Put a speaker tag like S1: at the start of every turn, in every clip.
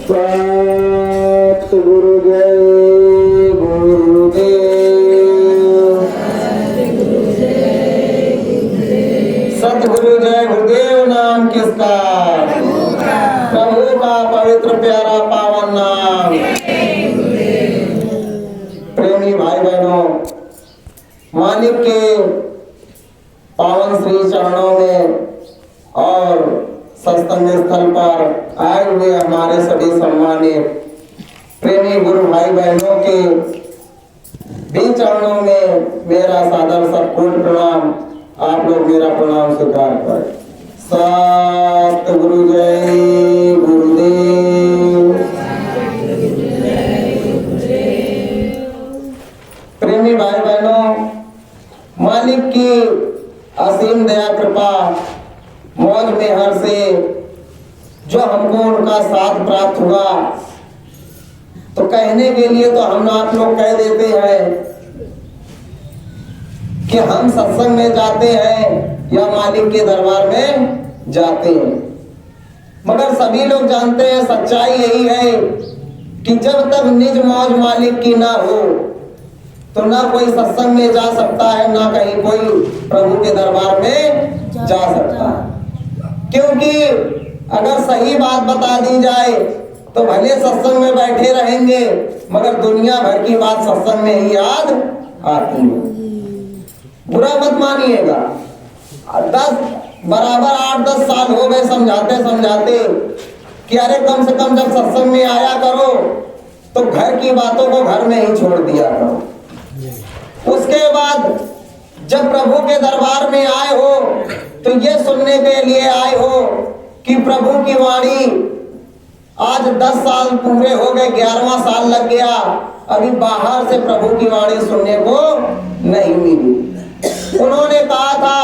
S1: सतगुरु जय गुरुदेव। सतगुरु जय गुरुदेव नाम किसका? प्रभु का पवित्र प्यारा पावन नाम। प्रेमी भाई बहनों, मालिक के पावन श्री चरणों में और सत्संग स्थल पर आए हुए हमारे सभी सम्मानित प्रेमी गुरु भाई बहनों के भी चरणों में मेरा सादर सत्पूर्ण प्रणाम। आप लोग मेरा प्रणाम स्वीकार करें। सतगुरु जय गुरुदेव। प्रेमी भाई बहनों, मालिक की असीम दया कृपा मौज मेहर से जो हमको उनका साथ प्राप्त हुआ, तो कहने के लिए तो हम आप लोग कह देते हैं कि हम सत्संग में जाते हैं या मालिक के दरबार में जाते हैं, मगर सभी लोग जानते हैं सच्चाई यही है कि जब तक निज मौज मालिक की ना हो तो ना कोई सत्संग में जा सकता है, ना कहीं कोई प्रभु के दरबार में जा सकता है। क्योंकि अगर सही बात बता दी जाए तो भले सत्संग में बैठे रहेंगे मगर दुनिया भर की बात सत्संग में ही याद आती है। बुरा मत मानिएगा, 8-10 साल हो गए समझाते समझाते कि अरे कम से कम जब सत्संग में आया करो तो घर की बातों को घर में ही छोड़ दिया करो। उसके बाद जब प्रभु के दरबार में आए हो तो ये सुनने के लिए आए हो कि प्रभु की वाणी आज 10 साल पूरे हो गए, 11वां साल लग गया, अभी बाहर से प्रभु की वाणी सुनने को नहीं मिली। उन्होंने कहा था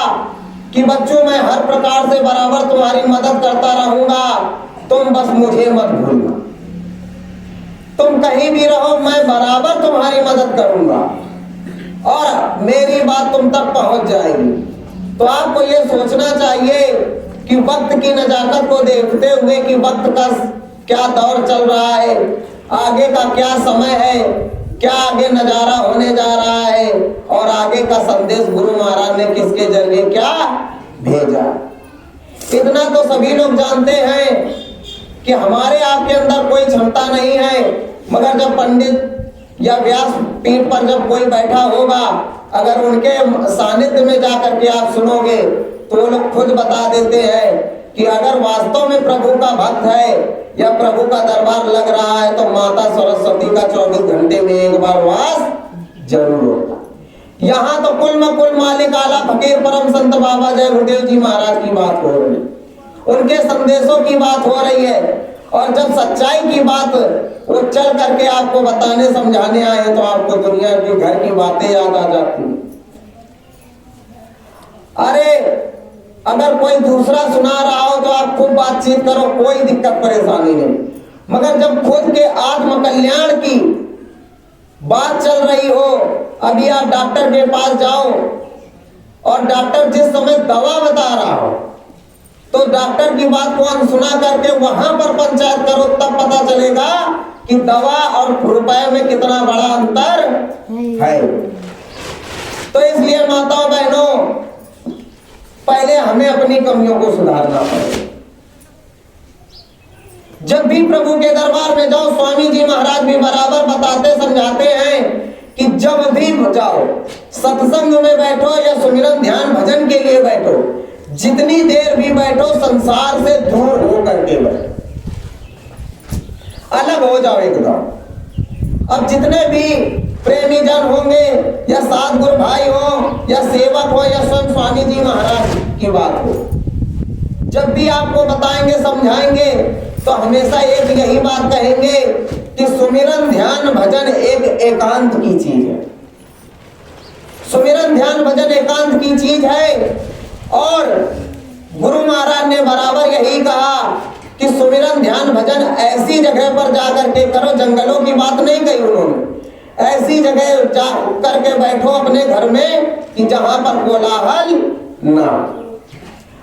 S1: कि बच्चों मैं हर प्रकार से बराबर तुम्हारी मदद करता रहूंगा, तुम बस मुझे मत भूलना। तुम कहीं भी रहो मैं बराबर तुम्हारी मदद करूंगा और मेरी बात तुम तक पहुंच जाएगी। तो आपको ये सोचना चाहिए कि वक्त की नजाकत को देखते हुए कि वक्त का क्या दौर चल रहा है, आगे का क्या समय है, क्या आगे नजारा होने जा रहा है और आगे का संदेश गुरु महाराज ने किसके जरिए क्या भेजा। इतना तो सभी लोग जानते हैं कि हमारे आपके अंदर कोई क्षमता नहीं है, मगर जब पंडित या व्यास पीठ पर जब कोई बैठा होगा, अगर उनके सानिध्य में जाकर के आप सुनोगे तो वो लोग खुद बता देते हैं कि अगर वास्तव में प्रभु का भक्त है या प्रभु का दरबार लग रहा है तो माता सरस्वती का 24 घंटे में एक बार वास जरूर होगा। यहाँ तो कुल मालिक आला फकीर परम संत बाबा जय गुरुदेव जी महाराज की बात हो रही है, उनके संदेशों की बात हो रही है। और जब सच्चाई की बात वो चल करके आपको बताने समझाने आए तो आपको दुनिया की घर की बातें याद आ जाती हैं। अरे अगर कोई दूसरा सुना रहा हो तो आप खूब बातचीत करो, कोई दिक्कत परेशानी नहीं, मगर जब खुद के आत्म कल्याण की बात चल रही हो, अभी आप डॉक्टर के पास जाओ और डॉक्टर जिस समय दवा बता रहा हो तो डॉक्टर की बात को अनसुना करके वहां पर पंचायत करो, तब पता चलेगा कि दवा और रुपए में कितना बड़ा अंतर है। तो इसलिए माताओं बहनों, पहले हमें अपनी कमियों को सुधारना पड़ेगा। जब भी प्रभु के दरबार में जाओ, स्वामी जी महाराज भी बराबर बताते समझाते हैं कि जब भी जाओ सत्संग में बैठो या सुमिरन ध्यान भजन के लिए बैठो, जितनी देर भी बैठो संसार से दूर हो करके बैठो, अलग हो जाओ एकदम। अब जितने भी प्रेमी जन होंगे या सतगुरु भाई हो या सेवक हो या स्वयं स्वामी जी महाराज की बात हो, जब भी आपको बताएंगे समझाएंगे तो हमेशा एक यही बात कहेंगे कि सुमिरन ध्यान भजन एक एकांत की चीज है। सुमिरन ध्यान भजन एकांत की चीज है और गुरु महाराज ने बराबर यही कहा कि सुमिरन ध्यान भजन ऐसी जगह पर जाकर के करो, जंगलों की बात नहीं कही उन्होंने, ऐसी जगह जा करके बैठो अपने घर में कि जहां पर कोलाहल ना।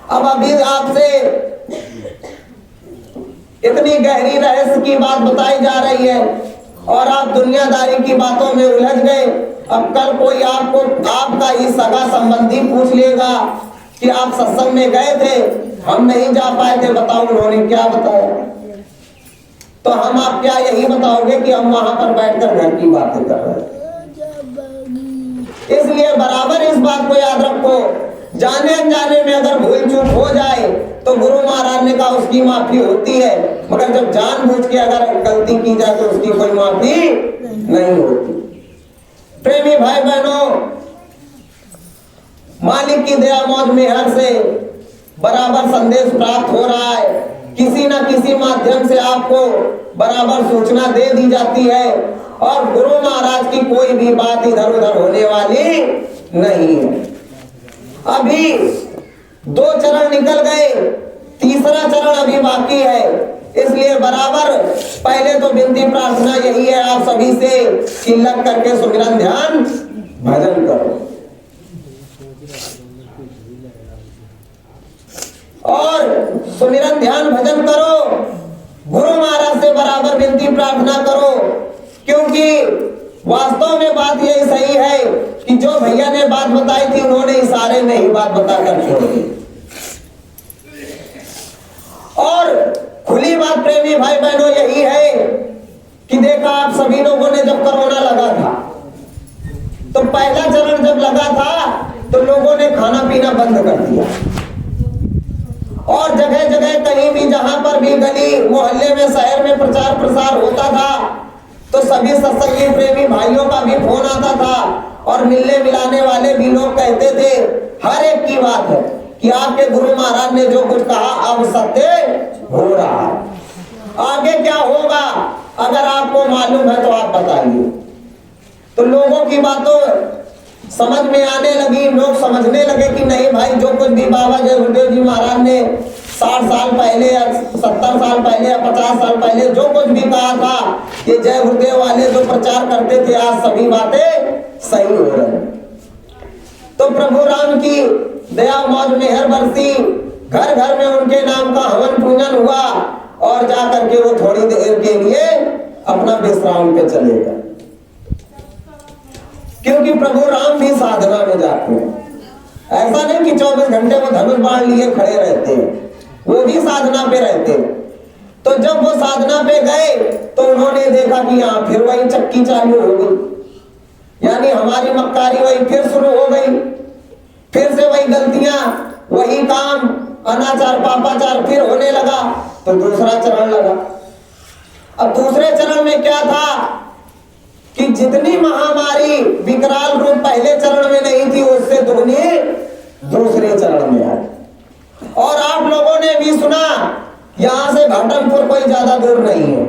S1: अब अभी आपसे इतनी गहरी रहस्य की की बात बताई जा रही है और आप दुनियादारी की बातों में उलझ गए। अब कल कोई आपको आपका ही सगा संबंधी पूछ लेगा कि आप सत्संग में गए थे, हम नहीं जा पाए थे, बताओ उन्होंने क्या बताया। तो हम आप क्या यही बताओगे कि हम वहां पर बैठकर घर की बातें कर रहे हैं। इसलिए बराबर इस बात को याद रखो, जाने अनजाने में अगर भूल चूक हो जाए तो गुरु महाराज ने कहा उसकी माफी होती है, मगर जब जानबूझ के अगर गलती की जाए तो उसकी कोई माफी नहीं होती। प्रेमी भाई बहनों, मालिक की दया मौज मेहर से बराबर संदेश प्राप्त हो रहा है, किसी न किसी माध्यम से आपको बराबर सूचना दे दी जाती है और गुरु महाराज की कोई भी बात इधर उधर होने वाली नहीं है। अभी 2 चरण निकल गए, तीसरा चरण अभी बाकी है। इसलिए बराबर पहले तो विनती प्रार्थना यही है आप सभी से कि लग करके सुमिरन ध्यान भजन करो और सुमिरन ध्यान भजन करो, गुरु महाराज से बराबर विनती प्रार्थना करो। क्योंकि वास्तव में बात यही सही है कि जो भैया ने बात बताई थी उन्होंने इशारे में ही बात बताकर छोड़ दी। और खुली बात प्रेमी भाई बहनों यही है कि देखा आप सभी लोगों ने जब कोरोना लगा था तो पहला चरण जब लगा था तो लोगों ने खाना पीना बंद कर दिया और जगह जगह कहीं भी जहां पर भी गली मोहल्ले में शहर में प्रचार प्रसार होता था तो सभी सत्संगी प्रेमी भाइयों का भी फोन आता था और मिलने मिलाने वाले भी लोग कहते थे हर एक की बात है कि आपके गुरु महाराज ने जो कुछ कहा अब सत्य हो रहा है। आगे क्या होगा अगर आपको मालूम है तो आप बताइए। तो लोगों की बातों समझ में आने लगी, लोग समझने लगे कि नहीं भाई जो कुछ भी बाबा जय गुरुदेव जी महाराज ने 60 साल पहले या 70 साल पहले या 50 साल पहले जो कुछ भी कहा था, ये जय गुरुदेव वाले जो प्रचार करते थे आज सभी बातें सही हो रही। तो प्रभु राम की दया मौज मेहर बरसी, घर घर में उनके नाम का हवन पूजन हुआ और जा करके वो थोड़ी देर के लिए अपना विश्राम पे चले गए। क्योंकि प्रभु राम भी साधना में जाते हैं, ऐसा नहीं कि 24 घंटे वो धनुष बाण लिए खड़े रहते हैं, वो भी साधना पे रहते हैं। तो जब वो साधना पे गए तो उन्होंने देखा कि यहाँ फिर वही चक्की चालू हो गई, यानी हमारी मक्कारी वही फिर शुरू हो गई, फिर से वही गलतियां, वही काम, अनाचार पापाचार फिर होने लगा। तो दूसरा चरण लगा। अब दूसरे चरण में क्या था कि जितनी महामारी विकराल रूप पहले चरण में नहीं थी उससे दुगनी दूसरे चरण में आई। और आप लोगों ने भी सुना यहां से घाटमपुर कोई ज्यादा दूर नहीं है,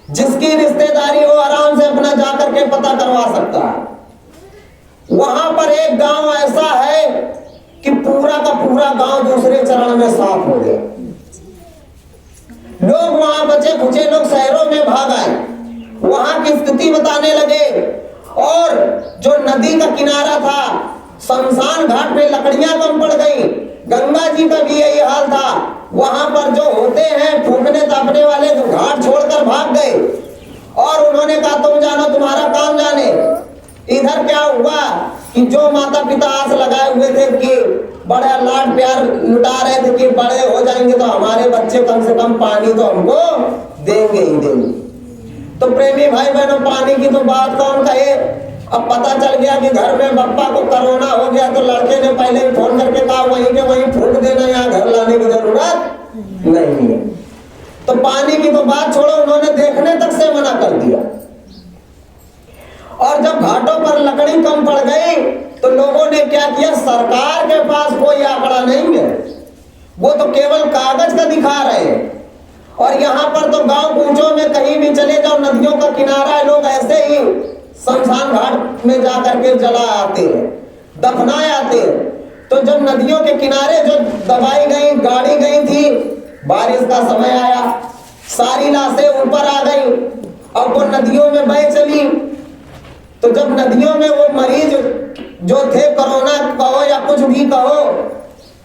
S1: जिसकी रिश्तेदारी हो आराम से अपना जाकर के पता करवा सकता है। वहां पर एक गांव ऐसा है कि पूरा का पूरा गांव दूसरे चरण में साफ हो गया। लोग वहां बचे खुचे लोग शहरों में भाग आए, वहां की स्थिति बताने लगे। और जो नदी का किनारा था, शमशान घाट पे लकड़ियां कम पड़ गई, गंगा जी का भी यही हाल था। वहां पर जो होते हैं फूकने तापने वाले तो घाट छोड़कर भाग गए और उन्होंने कहा तुम जानो तुम्हारा काम जाने। इधर क्या हुआ कि जो माता पिता आस लगाए हुए थे कि बड़ा लाड प्यार लुटा रहे थे कि बड़े हो जाएंगे तो हमारे बच्चे कम से कम पानी तो हमको देंगे ही देंगे। तो प्रेमी भाई बहनों, पानी की तो बात कौन कहे। अब पता चल गया कि घर में बप्पा को कोरोना हो गया तो लड़के ने पहले ही फोन करके कहा वहीं के वहीं फूंक देना, यहाँ घर लाने की जरूरत नहीं है। तो पानी की तो बात छोड़ो, उन्होंने देखने तक से मना कर दिया। और जब घाटों पर लकड़ी कम पड़ गई तो लोगों ने क्या किया, सरकार के पास कोई आंकड़ा नहीं है, वो तो केवल कागज का दिखा रहे हैं। और यहाँ पर तो गांव कूचों में कहीं भी चले जाओ, नदियों का किनारा है, लोग ऐसे ही शमशान घाट में जाकर के जला आते हैं, दफनाए आते हैं। तो जब नदियों के किनारे जो दबाई गई गाड़ी गई थी, बारिश का समय आया, सारी लाशें ऊपर आ गई। अब वो नदियों में बह चली। तो जब नदियों में वो मरीज जो थे, कोरोना कहो या कुछ भी कहो,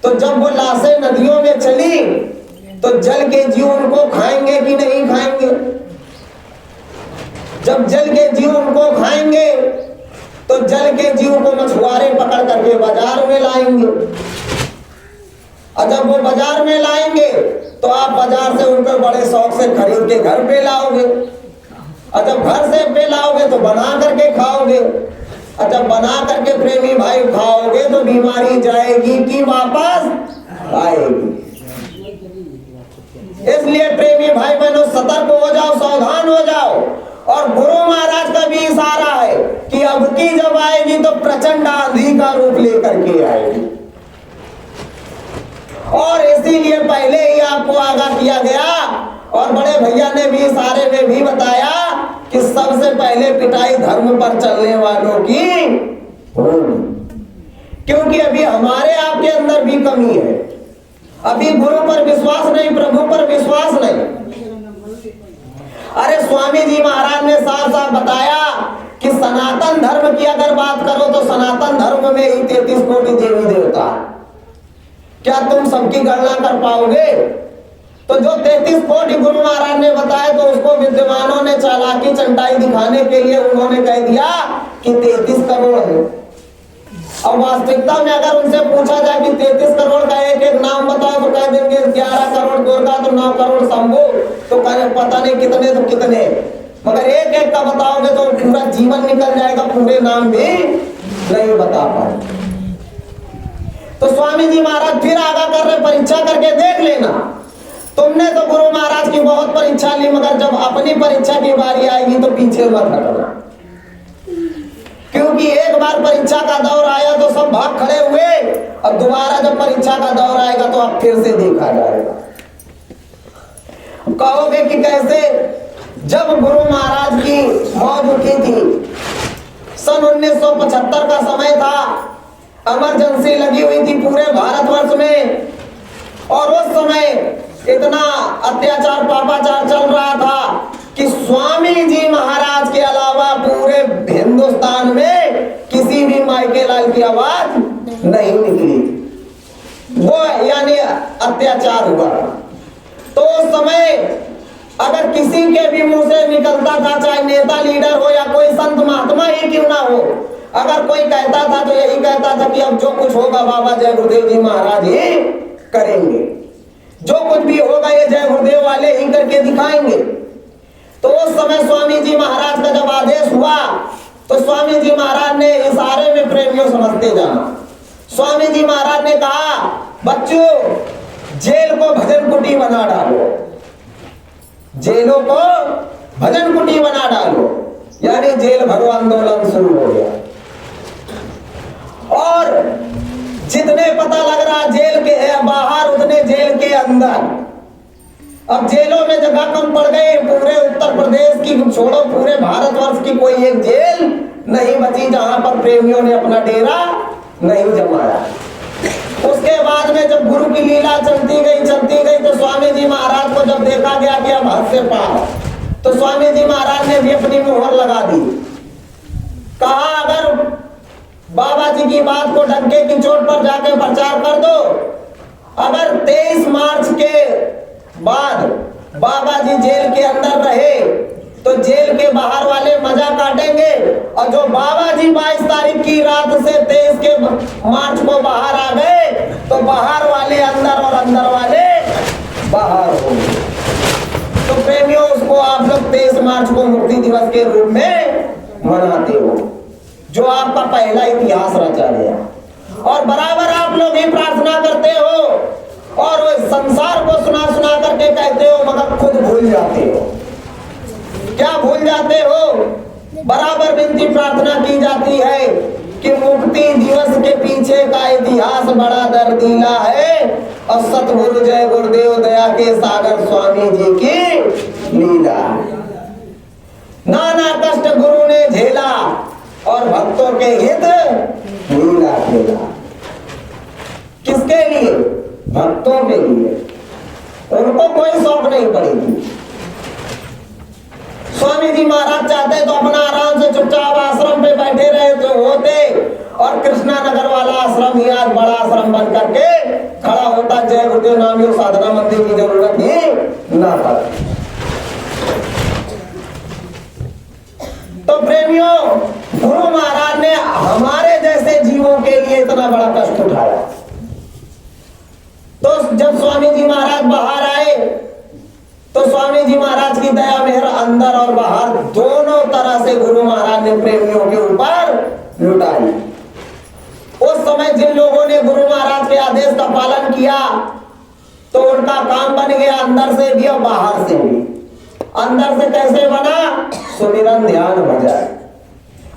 S1: तो जब वो लाशें नदियों में चली तो जल के जीव उनको खाएंगे कि नहीं जब जल के जीव उनको खाएंगे तो जल के जीव को मछुआरे पकड़ करके बाजार में लाएंगे, और जब वो बाजार में लाएंगे तो आप बाजार से उनको बड़े शौक से खरीद के घर पे लाओगे, और जब घर से पे लाओगे तो बना करके खाओगे, और जब बना करके प्रेमी भाई खाओगे तो बीमारी जाएगी कि वापस आएगी। इसलिए प्रेमी भाई बहनों सतर्क हो जाओ, सावधान हो जाओ। और गुरु महाराज का भी इशारा है कि अब की जब आएगी तो प्रचंड आंधी का रूप लेकर के आएगी, और इसीलिए पहले ही आपको आगाह किया गया, और बड़े भैया ने भी इशारे में भी बताया कि सबसे पहले पिटाई धर्म पर चलने वालों की होगी, क्योंकि अभी हमारे आपके अंदर भी कमी है। अभी गुरु पर विश्वास नहीं, प्रभु पर विश्वास नहीं। अरे स्वामी जी महाराज ने साफ साफ बताया कि सनातन धर्म की अगर बात करो तो सनातन धर्म में ही 33 कोटि देवी देवता। क्या तुम सबकी गणना कर पाओगे? तो जो 33 कोटि गुरु महाराज ने बताया तो उसको विद्वानों ने चालाकी चंटाई दिखाने के लिए उन्होंने कह दिया कि 33 करोड़ है। और वास्तविकता में अगर उनसे पूछा जाए कि 33 करोड़ का एक एक नाम बताओ तो कह देंगे 11 करोड़ दुर्गा तो 9 करोड़ शंभू, तो पता नहीं कितने तो कितने, मगर एक एक का बताओगे तो पूरा जीवन निकल जाएगा, पूरे नाम भी नहीं बता पाए। तो स्वामी जी महाराज फिर आगा कर रहे, परीक्षा करके देख लेना। तुमने तो गुरु महाराज की बहुत परीक्षा ली, मगर जब अपनी परीक्षा की बारी आएगी तो पीछे मत हटना, क्योंकि एक बार परीक्षा का दौर आया तो सब भाग खड़े हुए, और दोबारा जब परीक्षा का दौर आएगा तो अब फिर से देखा जाएगा। कहोगे कि कैसे? जब गुरु महाराज की मौत उठी थी, सन 1975 का समय था, इमरजेंसी लगी हुई थी पूरे भारतवर्ष में, और उस समय इतना अत्याचार पापाचार चल रहा था कि स्वामी जी महाराज के अलावा पूरे हिंदुस्तान में किसी भी मायके लाल की आवाज नहीं निकली, वो यानी अत्याचार हुआ। तो उस समय अगर किसी के भी मुंह से निकलता था, चाहे नेता लीडर हो या कोई संत महात्मा ही क्यों ना हो, अगर कोई कहता था तो यही कहता था कि अब जो कुछ होगा बाबा जय गुरुदेव जी महाराज ही करेंगे, जो कुछ भी होगा ये जय गुरुदेव वाले ही करके दिखाएंगे। तो उस समय स्वामी जी महाराज का जब आदेश हुआ तो स्वामी जी महाराज ने इशारे में प्रेमियों समझते जाना। स्वामी जी महाराज ने कहा, बच्चों जेल को भजन कुटी बना डालो, जेलों को भजन कुटी बना डालो, यानी जेल भरो आंदोलन शुरू हो गया। और जितने पता लग रहा जेल के बाहर उतने जेल के अंदर, अब जेलों में जगह कम पड़ गई। पूरे उत्तर प्रदेश की छोड़ो, पूरे भारतवर्ष की कोई एक जेल नहीं बची जहां पर प्रेमियों ने अपना डेरा नहीं जमाया। उसके बाद में जब गुरु की लीला चलती गई तो स्वामी जी महाराज को जब देखा गया कि अब हद से पार, तो स्वामी जी महाराज ने भी अपनी मुहर लगा दी। कहा, अगर बाबा जी की बात को डंके की चोट पर जाके प्रचार कर दो, अगर 23 मार्च के बाद बाबा जी जेल के अंदर रहे तो जेल के बाहर वाले मजा काटेंगे, और जो बाबा जी 22 तारीख की रात से 23 के मार्च को बाहर आ गए तो बाहर वाले अंदर और अंदर वाले बाहर होंगे। तो प्रेमियों, उसको आप लोग 23 मार्च को मुक्ति दिवस के रूप में मनाते हो, जो आपका पहला इतिहास रचा गया, और बराबर आप लोग ही प्रार्थना करते हो और संसार को सुना सुना करके कहते हो, मगर खुद भूल जाते हो। क्या भूल जाते हो? बराबर विनती प्रार्थना की जाती है कि मुक्ति दिवस के पीछे का इतिहास बड़ा दर्दीला है, और सतगुरु जय गुरुदेव दया के सागर स्वामी जी की लीला। नाना कष्ट गुरु ने झेला और भक्तों के हित लीला खेला। किसके लिए? भक्तों के लिए। उनको कोई शौक नहीं पड़ेगी। स्वामी जी महाराज चाहते तो अपना आराम से चुपचाप आश्रम पे बैठे रहे तो होते, और कृष्णा नगर वाला आश्रम ही आज बड़ा आश्रम बन करके खड़ा होता। जय गुरुदेव नाम योग साधना मंदिर की जरूरत ही ना पड़ती। कितना बड़ा कष्ट उठाया। तो जब स्वामी जी महाराज बाहर आए तो स्वामी जी महाराज की दया मेहर अंदर और बाहर दोनों तरह से गुरु महाराज ने प्रेमियों के ऊपर लुटाई। उस समय जिन लोगों ने गुरु महाराज के आदेश का पालन किया तो उनका काम बन गया अंदर से भी और बाहर से भी। अंदर से कैसे बना? सुमिरन ध्यान भजन,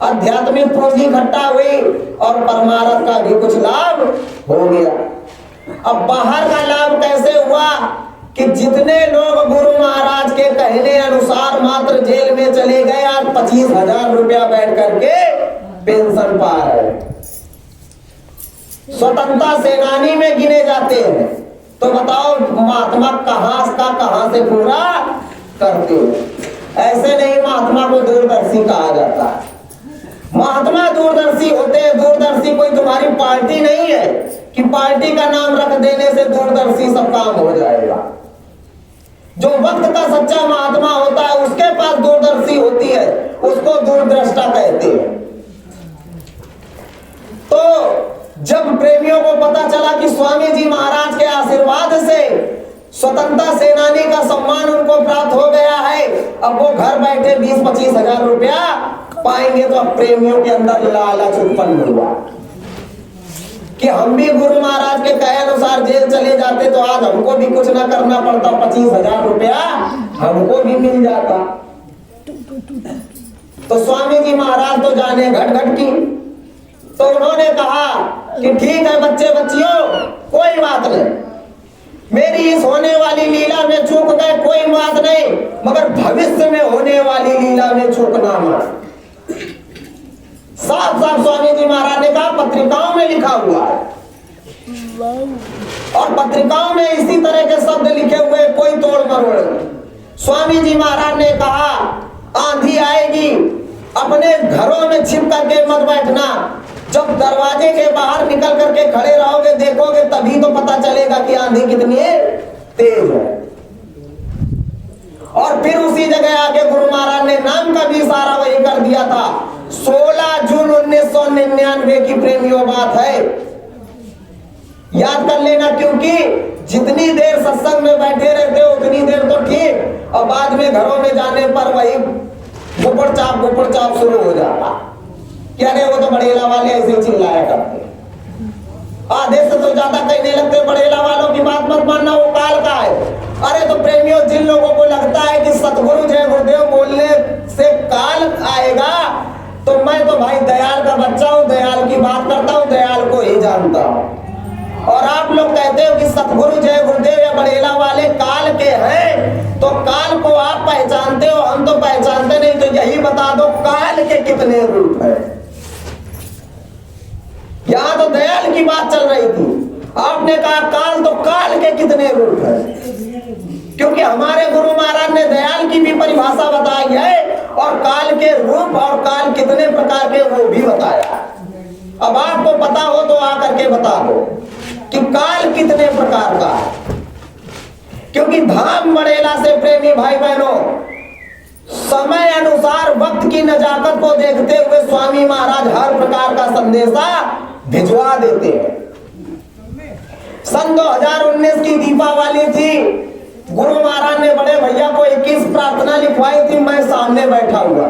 S1: आध्यात्मिक पूंजी इकट्ठा हुई और परमार्थ का भी कुछ लाभ हो गया। अब बाहर का लाभ कैसे हुआ कि जितने लोग गुरु महाराज के कहने अनुसार मात्र जेल में चले गए, आज 25,000 रुपया बैठ करके पेंशन पा रहे, स्वतंत्रता सेनानी में गिने जाते हैं। तो बताओ महात्मा कहां से पूरा करते हैं? ऐसे नहीं महात्मा को दूरदर्शी कहा जाता है। महात्मा दूरदर्शी होते हैं। दूरदर्शी कोई तुम्हारी पार्टी नहीं है कि पार्टी का नाम रख देने से दूरदर्शी सब काम हो जाएगा। जो वक्त का सच्चा महात्मा होता है उसके पास दूरदर्शी होती है, उसको दूरदृष्टा कहते हैं। तो जब प्रेमियों को पता चला कि स्वामी जी महाराज के आशीर्वाद से स्वतंत्रता सेनानी का सम्मान उनको प्राप्त हो गया है, अब वो घर बैठे 20-25 हजार रुपया पाएंगे, तो अब प्रेमियों के अंदर लालच उत्पन्न हुआ कि हम भी गुरु महाराज के कहे अनुसार जेल चले जाते तो आज हमको भी कुछ ना करना पड़ता, 25,000 रुपया हमको भी मिल जाता। तो स्वामी जी महाराज तो जाने घट घट की। तो उन्होंने कहा कि ठीक है बच्चे बच्चियों, कोई बात नहीं, मेरी इस होने वाली लीला में चूक गए कोई बात नहीं, मगर भविष्य में होने वाली लीला में चूकना मत। साफ साफ स्वामी जी महाराज ने कहा, पत्रिकाओं में लिखा हुआ है और पत्रिकाओं में इसी तरह के शब्द लिखे हुए, कोई तोड़ मरोड़। स्वामी जी महाराज ने कहा आंधी आएगी, अपने घरों में छिप करके मत बैठना, जब दरवाजे के बाहर निकल करके खड़े रहोगे देखोगे तभी तो पता चलेगा कि आंधी कितनी तेज है। और फिर उसी जगह आके गुरु महाराज ने नाम का भी इशारा वही कर दिया था। 16 जून 1999 की प्रेमियों बात है, याद कर लेना, क्योंकि जितनी देर सत्संग में बैठे रहते हो उतनी देर तो ठीक, और बाद में घरों में जाने पर वही गुपड़ चाप शुरू हो जाता। क्या रे वो तो बड़ेला वाले ऐसे ही चिल्लाया करते, आधे से तो ज्यादा कहने लगते बड़ेला वालों की बात मत मानना, वो काल का है। अरे तो प्रेमियों, जिन लोगों को लगता है कि सतगुरु जय गुरुदेव बोलने से काल आएगा, तो मैं तो भाई दयाल का बच्चा हूँ, दयाल की बात करता हूँ, दयाल को ही जानता हूँ। और आप लोग कहते हो कि सतगुरु जय गुरुदेव या बड़ेला वाले काल के हैं, तो काल को आप पहचानते हो, हम तो पहचानते नहीं। तो यही बता दो काल के कितने रूप है। यहां तो दयाल की बात चल रही थी, आपने कहा काल, तो काल के कितने रूप है, क्योंकि हमारे गुरु महाराज ने दयाल की भी परिभाषा बताई है और काल के रूप और काल कितने प्रकार के वो भी बताया। अब आपको पता हो तो आकर के बता दो कि काल कितने प्रकार का है, क्योंकि धाम बड़ेला से प्रेमी भाई बहनों, समय अनुसार वक्त की नजाकत को देखते हुए स्वामी महाराज हर प्रकार का संदेशा भिजवा देते हैं। सन 2019 की दीपावली थी, गुरु महाराज ने बड़े भैया को 21 प्रार्थना लिखवाई थी, मैं सामने बैठा हुआ,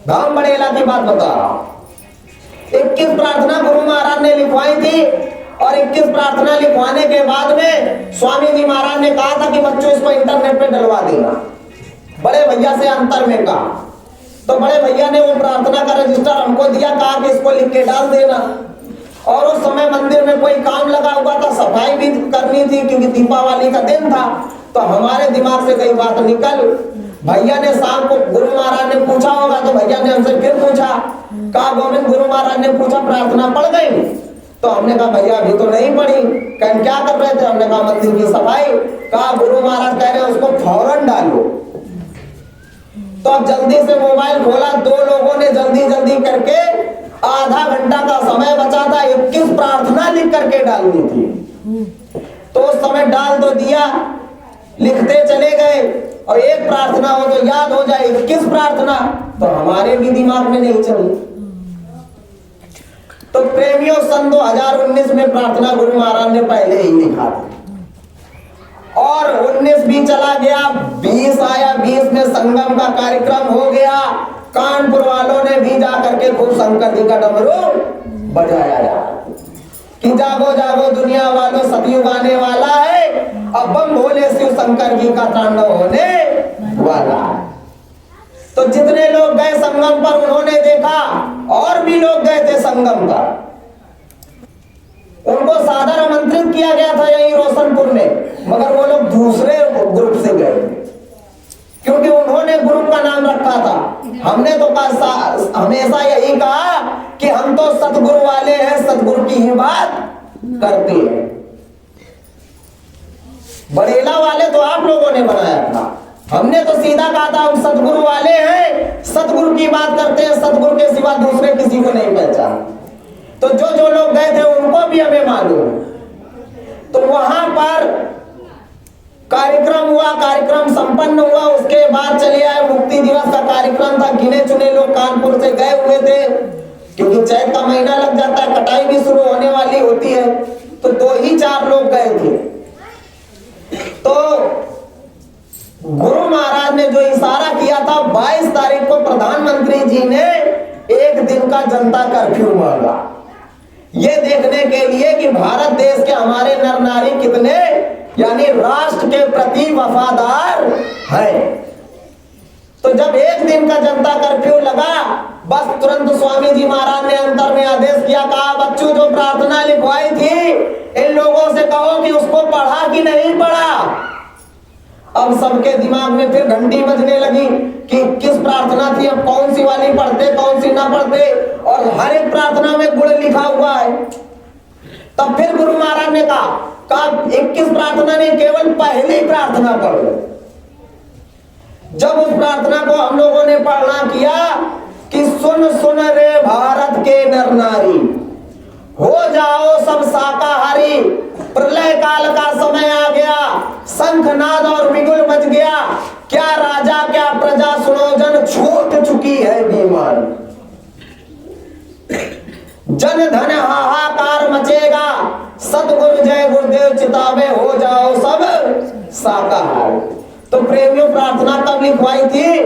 S1: धाम बड़ेला की बात बता रहा हूं। 21 प्रार्थना गुरु महाराज ने लिखवाई थी और 21 प्रार्थना लिखवाने के बाद में स्वामी जी महाराज ने कहा था कि बच्चों इसको इंटरनेट पे डलवा देना। बड़े भैया से अंतर में कहा, तो बड़े भैया ने वो प्रार्थना का रजिस्टर हमको दिया, कहा कि इसको लिख के डाल देना। और उस समय मंदिर में कोई काम लगा हुआ था, सफाई भी करनी थी क्योंकि दीपावली का दिन था। तो हमारे दिमाग से कई बात निकल, भैया ने शाम को गुरु महाराज ने पूछा होगा, तो भैया ने हमसे फिर पूछा, कहा गोविंद गुरु महाराज ने पूछा प्रार्थना पढ़ गई? तो हमने कहा भैया अभी तो नहीं पढ़ी। कहीं क्या कर रहे थे? हमने कहा मंदिर की सफाई। कहा गुरु महाराज कह रहे उसको फौरन डालो। तो अब जल्दी से मोबाइल खोला, 2 लोगों ने जल्दी जल्दी करके आधा घंटा का समय बचा था, 21 प्रार्थना लिख करके डालनी थी। तो उस समय डाल तो दिया, लिखते चले गए, और एक प्रार्थना हो तो याद हो जाए, 21 प्रार्थना तो हमारे भी दिमाग में नहीं चली। तो प्रेमियों सन 2019 में प्रार्थना गुरु महाराज ने पहले ही लिखा था और 19 भी चला गया, 20 आया, 20 में संगम का कार्यक्रम हो गया। कानपुर वालों ने भी जा करके खूब शंकर जी का डमरू बजाया कि जागो जागो दुनिया वालों, सतयुग आने वाला है, अब बम भोले शिव शंकर जी का तांडव होने वाला है। तो जितने लोग गए संगम पर उन्होंने देखा, और भी लोग गए थे संगम पर, उनको सादर आमंत्रित किया गया था यही रोशनपुर में, मगर वो लोग दूसरे ग्रुप से गए थे क्योंकि उन्होंने ग्रुप का नाम रखा था। हमने तो हमेशा यही कहा कि हम तो सतगुरु वाले हैं, सतगुरु की ही बात करते हैं। बरेला वाले तो आप लोगों ने बनाया था, हमने तो सीधा कहा था हम सतगुरु वाले हैं, सतगुरु की बात करते हैं, सतगुरु के सिवा दूसरे किसी को नहीं पहचान। तो जो लोग गए थे उनको भी हमें मालूम। तो वहां पर कार्यक्रम हुआ, कार्यक्रम संपन्न हुआ, उसके बाद चले आए। मुक्ति दिवस का कार्यक्रम था, गिने चुने लोग कानपुर से गए हुए थे क्योंकि चैत का महीना लग जाता है, कटाई भी शुरू होने वाली होती है, तो 2 ही 4 लोग गए थे। तो गुरु महाराज ने जो इशारा किया था, 22 तारीख को प्रधानमंत्री जी ने 1 दिन का जनता कर्फ्यू मांगा, ये देखने के लिए कि भारत देश के हमारे नर नारी कितने यानी राष्ट्र के प्रति वफादार है। तो जब 1 दिन का जनता कर्फ्यू लगा, बस तुरंत स्वामी जी महाराज ने अंतर में आदेश किया, कहा बच्चों जो प्रार्थना लिखवाई थी इन लोगों से कहो कि उसको पढ़ा कि नहीं पढ़ा। अब सबके दिमाग में फिर घंटी बजने लगी कि किस प्रार्थना थी, अब कौन सी वाली पढ़ते, कौन सी ना पढ़ते, और हर एक प्रार्थना में गुण लिखा हुआ है। तब फिर गुरु महाराज ने कहा 21 प्रार्थना नहीं, केवल पहली प्रार्थना पढ़ो। जब उस प्रार्थना को हम लोगों ने पढ़ना किया कि सुन सुन रे भारत के नर नारी, हो जाओ सब शाकाहारी, प्रलय काल का समय आ गया, शंखनाद और बिगुल बज गया, क्या राजा क्या प्रजा सुनो जन, छूट चुकी है बीमार, जन धन हाहाकार मचेगा, सतगुरु जय गुरुदेव चितावे, हो जाओ सब शाकाहारी। तो प्रेमियों प्रार्थना कब लिखवाई थी?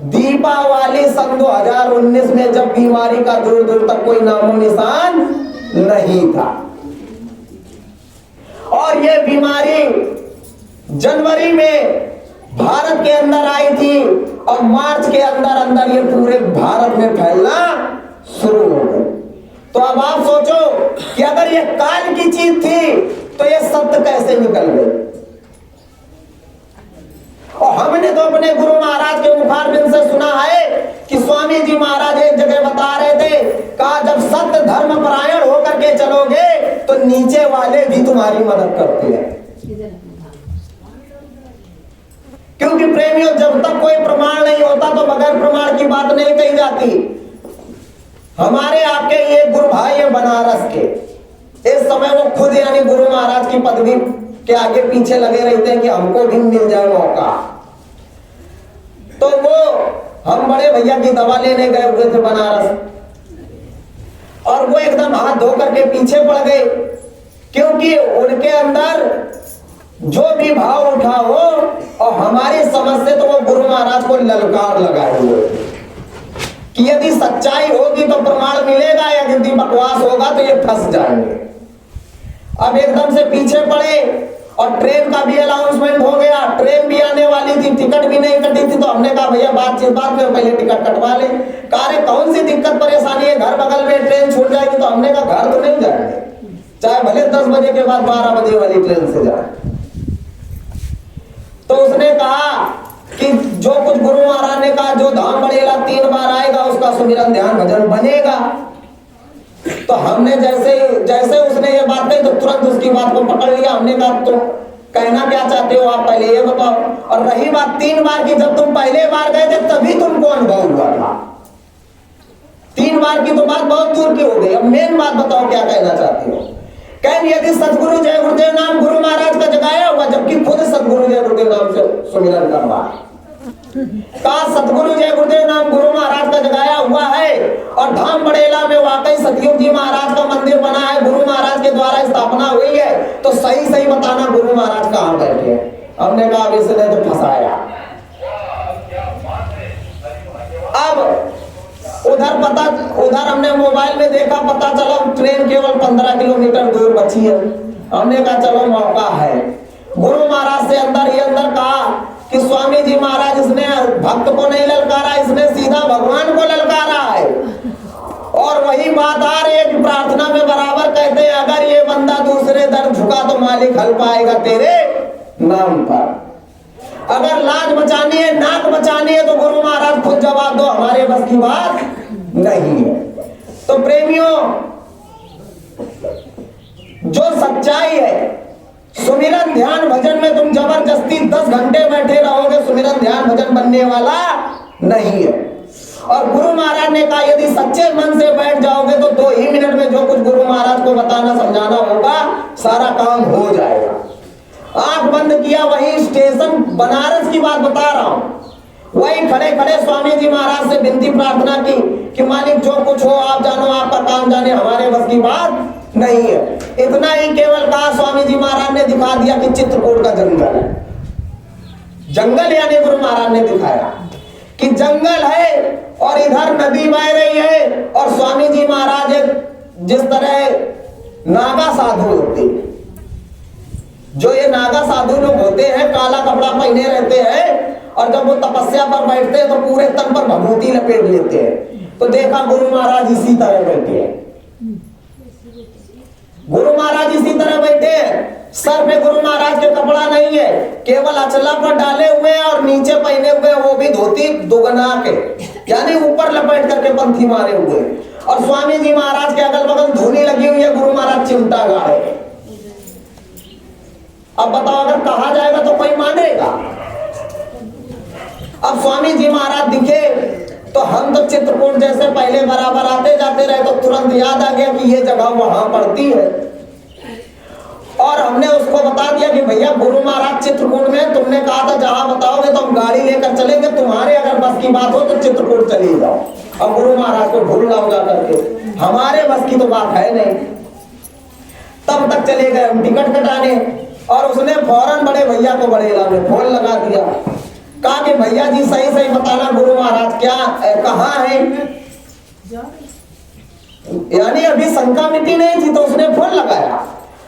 S1: दीपावली सन 2019 में, जब बीमारी का दूर दूर तक कोई नामो निशान नहीं था। और ये बीमारी जनवरी में भारत के अंदर आई थी और मार्च के अंदर अंदर ये पूरे भारत में फैलना शुरू हो गई। तो अब आप सोचो कि अगर ये काल की चीज थी तो ये सत्य कैसे निकल गई। और हमने तो अपने गुरु महाराज के मुखारबिंद से सुना है कि स्वामी जी महाराज एक जगह बता रहे थे, कहा जब सत्य धर्म परायण होकर के चलोगे तो नीचे वाले भी तुम्हारी मदद करते हैं। क्योंकि प्रेमियों, जब तक कोई प्रमाण नहीं होता तो बगैर प्रमाण की बात नहीं कही जाती। हमारे आपके ये गुरु भाई है बनारस के, इस समय वो खुद यानी गुरु महाराज की पदवी के आगे पीछे लगे रहते हैं कि हमको भी मिल जाए मौका। तो वो हम बड़े भैया की दवा लेने गए हुए थे बनारस, और वो एकदम हाथ धो करके पीछे पड़ गए क्योंकि उनके अंदर जो भी भाव उठा हो, और हमारी समझ से तो वो गुरु महाराज को ललकार लगाए हुए कि यदि सच्चाई होगी तो प्रमाण मिलेगा, या यदि बकवास होगा तो ये फंस जाएंगे। अब एकदम से पीछे पड़े और ट्रेन का भी अनाउंसमेंट हो गया, ट्रेन भी आने वाली थी, टिकट भी नहीं कटी थी। तो हमने कहा भैया बातचीत बाद में, पहले टिकट कटवा ले। कहा कौन सी दिक्कत परेशानी है, घर बगल में ट्रेन छूट जाएगी। तो हमने कहा घर तो नहीं जाएंगे, चाहे भले 10 बजे के बाद 12 बजे वाली ट्रेन से जाए। तो उसने कहा कि जो कुछ गुरु महाराज ने कहा, जो धाम बढ़ेला 3 बार आएगा उसका सुमिरन ध्यान भजन बनेगा। तो हमने जैसे उसने ये बात कही तो तुरंत उसकी बात को पकड़ लिया। हमने कहा तो कहना क्या चाहते हो आप, पहले ये बताओ। और रही बात 3 बार की, जब तुम पहले बार गए थे तभी तुमको अनुभव हुआ था, 3 बार की तो बात बहुत दूर की हो गई। अब मेन बात बताओ क्या कहना चाहते हो। कहें यदि सतगुरु जय गुरुदेव नाम गुरु महाराज का जगाया हुआ, जबकि खुद सतगुरु जय गुरुदेव नाम से सुमिरन करवा, का सतगुरु जय गुरुदेव नाम गुरु महाराज का जगाया हुआ है और धाम बड़ेला में वाकई सतयुग जी महाराज का मंदिर बना है, गुरु महाराज के द्वारा स्थापना हुई है, तो सही सही बताना गुरु महाराज कहाँ बैठे हैं। हमने कहा अब इसने तो फंसाया। अब उधर हमने मोबाइल में देखा, पता चला ट्रेन केवल 15 किलोमीटर दूर बची है। हमने कहा चलो मौका है। गुरु महाराज से अंदर ही अंदर कहा कि स्वामी जी महाराज इसने भक्त को नहीं ललकारा, इसने सीधा भगवान को ललकारा है। और वही बात आ रही है कि प्रार्थना में बराबर कहते हैं अगर ये बंदा दूसरे दर झुका तो मालिक हल पाएगा तेरे नाम पर। अगर लाज बचानी है, नाक बचानी है तो गुरु महाराज खुद जवाब दो, हमारे बस की बात नहीं है। तो प्रेमियों, जो सच्चाई है, सुमिरन ध्यान भजन में तुम जबरदस्ती 10 घंटे बैठे रहोगे, सुमिरन ध्यान भजन बनने वाला नहीं है। और गुरु महाराज ने कहा यदि सच्चे मन से बैठ जाओगे तो 2 ही मिनट में जो कुछ गुरु महाराज को बताना समझाना होगा सारा काम हो जाएगा। आंख बंद किया, वही स्टेशन बनारस की बात बता रहा हूं, वही खड़े खड़े स्वामी जी महाराज से विनती प्रार्थना की कि मालिक जो कुछ हो आप जानो, आपका काम जाने, हमारे बस की बात नहीं है। इतना ही केवल कहा, स्वामी जी महाराज ने दिखा दिया कि चित्रकूट का जंगल है। जंगल यानी गुरु महाराज ने दिखाया कि जंगल है और इधर नदी बह रही है और स्वामी जी महाराज जिस तरह नागा साधु होते हैं, जो ये नागा साधु लोग होते हैं, काला कपड़ा पहने रहते हैं और जब वो तपस्या पर बैठते हैं तो पूरे तन पर भभूति लपेट लेते हैं। तो देखा गुरु महाराज इसी तरह बैठे हैं, गुरु महाराज इसी तरह बैठे हैं। सर पे गुरु महाराज के कपड़ा नहीं है, केवल अचला पर डाले हुए हैं और नीचे पहने हुए वो भी धोती दुगना के, यानी ऊपर लपेट करके पंथी मारे हुए। और स्वामी जी महाराज के अगल बगल धूनी लगी हुई है, गुरु महाराज चिमटा गाड़े। अब बताओ अगर कहा जाएगा तो कोई मानेगा? अब स्वामी जी महाराज दिखे तो हम तो चित्रकूट जैसे पहले बराबर आते जाते रहे तो तुरंत याद आ गया कि ये जगह वहां पड़ती है। और हमने उसको बता दिया कि भैया गुरु महाराज चित्रकूट में, तुमने कहा था जहां बताओगे तो हम गाड़ी लेकर चलेंगे, तुम्हारे अगर बस की बात हो तो चित्रकूट चले जाओ। अब गुरु महाराज को भूल लाओ जा करके, हमारे बस की तो बात है नहीं। तब तक चले गए हम टिकट कटाने और उसने फौरन बड़े भैया को बड़ेला में फोन लगा दिया, कहा कि भैया जी सही सही बताना गुरु महाराज क्या कहाँ है। यानी अभी शंका मिट्टी नहीं थी तो उसने फोन लगाया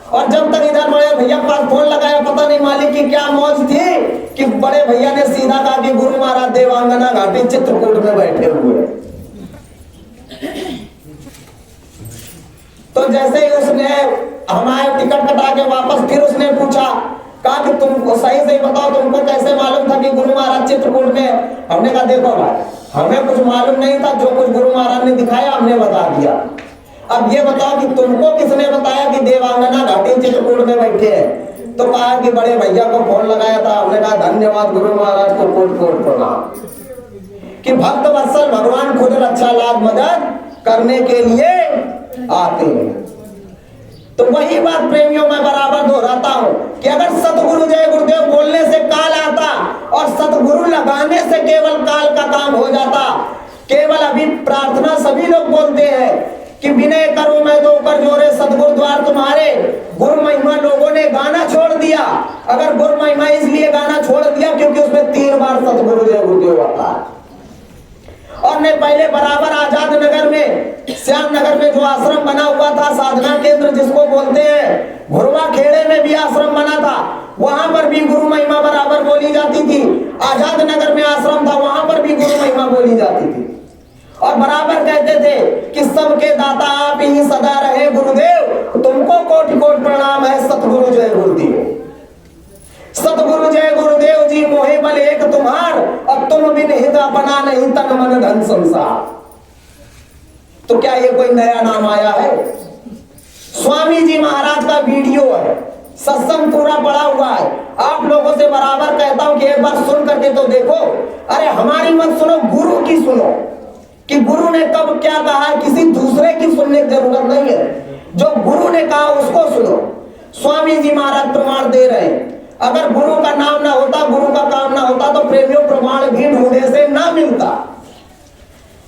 S1: और जब तक इधर बड़े भैया के पास फोन लगाया, पता नहीं मालिक की क्या मौज थी कि बड़े भैया ने सीधा कहा कि गुरु महाराज देवांगना घाटी चित्रकूट में बैठे हुए। तो जैसे ही उसने हमारे टिकट कटा के वापस फिर उसने पूछा, कहा कि तुमको सही सही बताओ तुमको कैसे मालूम था कि गुरु महाराज चित्रकूट में? हमने कहा देखो भाई, हमें कुछ मालूम नहीं था, जो कुछ गुरु महाराज ने दिखाया हमने बता दिया। अब ये बताओ कि तुमको किसने बताया कि देवांगना घाटी चित्रकूट में बैठे हैं? तो कहा कि बड़े भैया को फोन लगाया था। हमने कहा धन्यवाद गुरु महाराज को कोट कोट प्रणाम कि भक्त वत्सल भगवान खुद रक्षा लाभ मदद करने के लिए आते हैं। तो वही बात प्रेमियों में बराबर दोहराता हूं कि अगर सतगुरु जय गुरुदेव बोलने से काल आता और सतगुरु लगाने से केवल काल का काम हो जाता। केवल अभी प्रार्थना सभी लोग बोलते हैं कि विनय करूं मैं तो ऊपर जोरे सतगुरु द्वार तुम्हारे। गुरु महिमा लोगों ने गाना छोड़ दिया। अगर गुरु महिमा इसलिए गाना छोड़ दिया क्योंकि उसमें 3 बार सतगुरु जय गुरुदेव आता है। और ने पहले बराबर आजाद नगर में, श्याम नगर में जो आश्रम बना हुआ था, साधना केंद्र जिसको बोलते हैं, घुरवा खेड़े में भी आश्रम बना था, वहां पर भी गुरु महिमा बराबर बोली जाती थी। आजाद नगर में आश्रम था, वहां पर भी गुरु महिमा बोली जाती थी और बराबर कहते थे कि सबके दाता आप ही सदा रहे गुरुदेव, तुमको कोटि कोटि प्रणाम है सतगुरु जय गुरुदेव। सतगुरु जय गुरुदेव जी मोहे बल एक तुम्हार, अब तुम बिन हित अपना नहीं तन मन धन संसार। तो क्या ये कोई नया नाम आया है? स्वामी जी महाराज का वीडियो है, सत्संग पूरा पड़ा हुआ है। आप लोगों से बराबर कहता हूं कि एक बार सुन करके तो देखो। अरे हमारी मत सुनो, गुरु की सुनो कि गुरु ने कब क्या कहा है। किसी दूसरे की सुनने की जरूरत नहीं है, जो गुरु ने कहा उसको सुनो। स्वामी जी महाराज प्रमाण दे रहे हैं। अगर गुरु का नाम ना होता, गुरु का काम ना होता तो प्रेमियों प्रमाण भी ढूंढे से ना मिलता।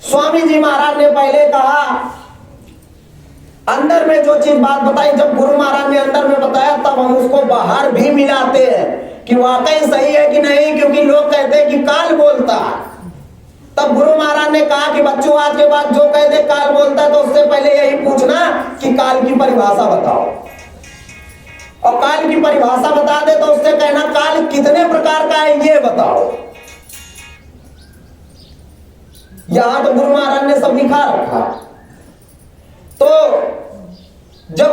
S1: स्वामी जी महाराज ने पहले कहा, अंदर में जो चीज बात बताई, जब गुरु महाराज ने अंदर में बताया तब हम उसको बाहर भी मिलाते हैं कि वाकई सही है कि नहीं, क्योंकि लोग कहते हैं कि काल बोलता है। तब गुरु महाराज ने कहा कि बच्चों आज के बाद जो कहते काल बोलता है तो उससे पहले यही पूछना कि काल की परिभाषा बताओ, और काल की परिभाषा बता दे तो उससे कहना काल कितने प्रकार का है ये बताओ। यहां तो गुरु महाराज ने सब लिखा रखा। तो जब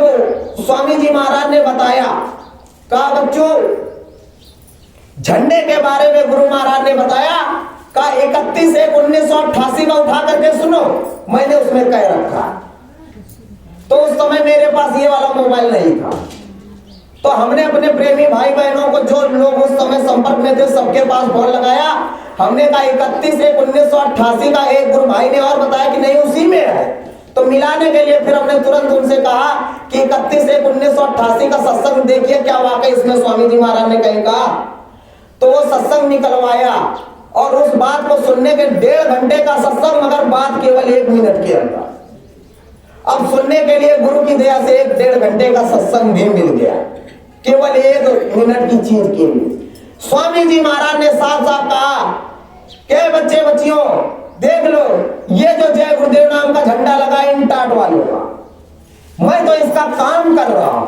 S1: स्वामी जी महाराज ने बताया, कहा बच्चों झंडे के बारे में गुरु महाराज ने बताया, कहा 31/1/1988 का उठा करके सुनो, मैंने उसमें कह रखा। तो उस समय मेरे पास ये वाला मोबाइल नहीं था, तो हमने अपने प्रेमी भाई बहनों को, जो लोग उस समय संपर्क में थे, सबके पास फोन लगाया। हमने कहा 31/1/1988 का, एक गुरु भाई ने और बताया कि नहीं उसी में है। तो मिलाने के लिए फिर हमने तुरंत उनसे कहा कि 31/1/1988 का सत्संग देखिए, क्या वाकई इसमें स्वामी जी महाराज ने कहीं कहा। तो वो सत्संग निकलवाया और उस बात को सुनने के 1.5 घंटे का सत्संग, मगर बात केवल 1 मिनट के अंदर। अब सुनने के लिए गुरु की दया से 1-1.5 घंटे का सत्संग भी मिल गया, केवल 1 मिनट की चीज के लिए। स्वामी जी महाराज ने साफ साफ कहा कि बच्चे बच्चियों देख लो, ये जो जय गुरुदेव नाम का झंडा लगा इन टाट वालों का, मैं तो इसका काम कर रहा हूं।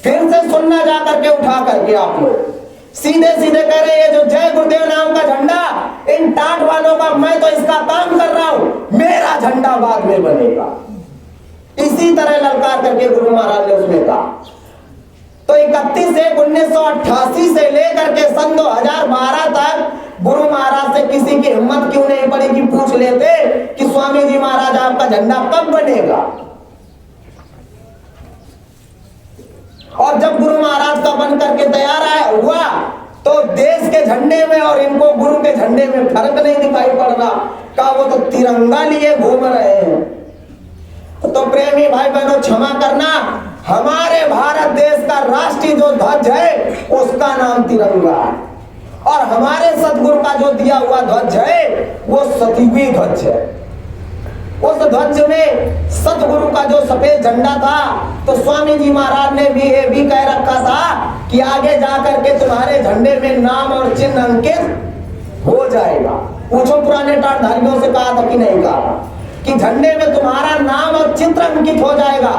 S1: फिर से सुनना जा करके उठा करके आप लोग सीधे सीधे कह रहे हैं, ये जो जय गुरुदेव नाम का झंडा इन टाट वालों का, मैं तो इसका काम कर रहा हूं, मेरा झंडा बाद में बनेगा। इसी तरह ललकार करके गुरु महाराज ने उसमें कहा। तो 31/1/1988 से लेकर के सन 2012 तक गुरु महाराज से किसी की हिम्मत क्यों नहीं पड़ी कि पूछ लेते कि स्वामी जी महाराज आपका झंडा कब बनेगा। और जब गुरु महाराज का बन करके तैयार हुआ तो देश के झंडे में और इनको गुरु के झंडे में फर्क नहीं दिखाई पड़ रहा, का वो तो तिरंगा लिए घूम रहे हैं। तो प्रेमी भाई बहनों क्षमा करना, हमारे भारत देश का राष्ट्रीय जो ध्वज है उसका नाम तिरंगा है, और हमारे सतगुरु का जो दिया हुआ ध्वज है वो सतीवी ध्वज है। उस ध्वज में सतगुरु का जो सफेद झंडा था, तो स्वामी जी महाराज ने भी ये भी कह रखा था कि आगे जाकर के तुम्हारे झंडे में नाम और चिन्ह अंकित हो जाएगा। पूछो पुराने टाटधारियों से कहा था कि नहीं कहा कि झंडे में तुम्हारा नाम और चित्र अंकित हो जाएगा।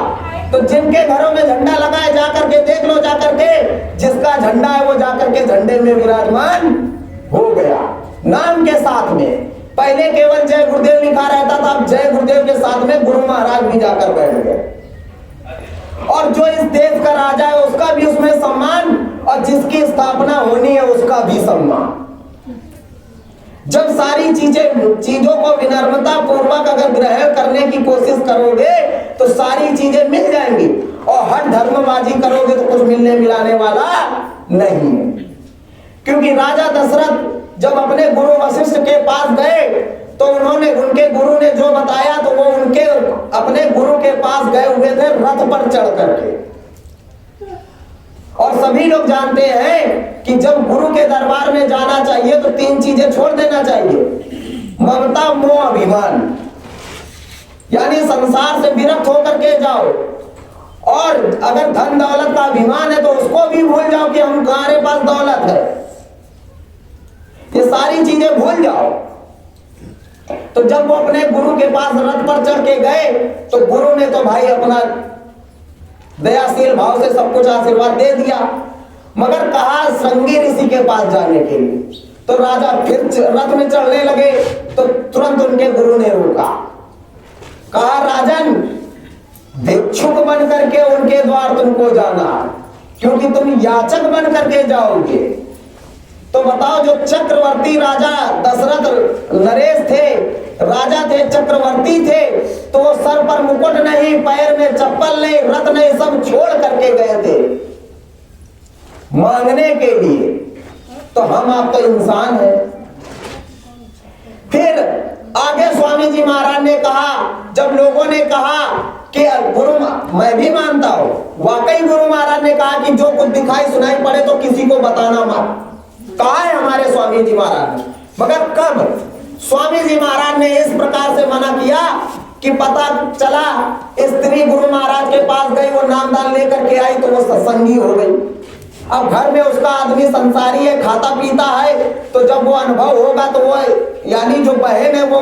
S1: तो जिनके घरों में झंडा लगा है जाकर के देख लो, जाकर के जिसका झंडा है वो जाकर के झंडे में विराजमान हो गया नाम के साथ में। पहले केवल जय गुरुदेव लिखा रहता था, अब जय गुरुदेव के साथ में गुरु महाराज भी जाकर बैठ गए। और जो इस देश का राजा है उसका भी उसमें सम्मान, और जिसकी स्थापना होनी है उसका भी सम्मान। जब सारी चीजों को विनम्रता पूर्वक अगर ग्रहण करने की कोशिश करोगे तो सारी चीजें मिल जाएंगी, और हर धर्मबाजी करोगे तो कुछ मिलने मिलाने वाला नहीं है। क्योंकि राजा दशरथ जब अपने गुरु वशिष्ठ के पास गए तो उनके गुरु ने जो बताया तो वो उनके अपने गुरु के पास गए हुए थे रथ पर चढ़ करके। और सभी लोग जानते हैं कि जब गुरु के दरबार में जाना चाहिए तो 3 चीजें छोड़ देना चाहिए, ममता, मोह, अभिमान। यानी संसार से विरक्त होकर के जाओ, और अगर धन दौलत का अभिमान है तो उसको भी भूल जाओ कि हमारे पास दौलत है। ये सारी चीजें भूल जाओ। तो जब वो अपने गुरु के पास रथ पर चढ़ के गए तो गुरु ने तो भाई अपना दयाशील भाव से सब कुछ आशीर्वाद दे दिया, मगर कहा श्रृंगी ऋषि के पास जाने के लिए। तो राजा फिर रथ में चढ़ने लगे तो तुरंत उनके गुरु ने रोका, कहा राजन भिक्षुक बन करके उनके द्वार तुमको जाना, क्योंकि तुम याचक बन करके जाओगे। तो बताओ, जो चक्रवर्ती राजा दशरथ नरेश थे, राजा थे, चक्रवर्ती थे, तो वो सर पर मुकुट नहीं, पैर में चप्पल नहीं, रथ नहीं, सब छोड़ करके गए थे मांगने के लिए। तो हम आप तो इंसान हैं। फिर आगे स्वामी जी महाराज ने कहा, जब लोगों ने कहा कि गुरु मैं भी मानता हूं, वाकई गुरु महाराज ने कहा कि जो कुछ दिखाई सुनाई पड़े तो किसी को बताना मत। कहा है हमारे स्वामी जी महाराज ने, मगर कब स्वामी जी महाराज ने इस प्रकार से मना किया कि पता चला स्त्री गुरु महाराज के पास गई, वो नामदान लेकर के आई तो वो सत्संगी हो गई। अब घर में उसका आदमी संसारी है, खाता पीता है, तो जब वो अनुभव होगा तो वो यानी जो बहन है वो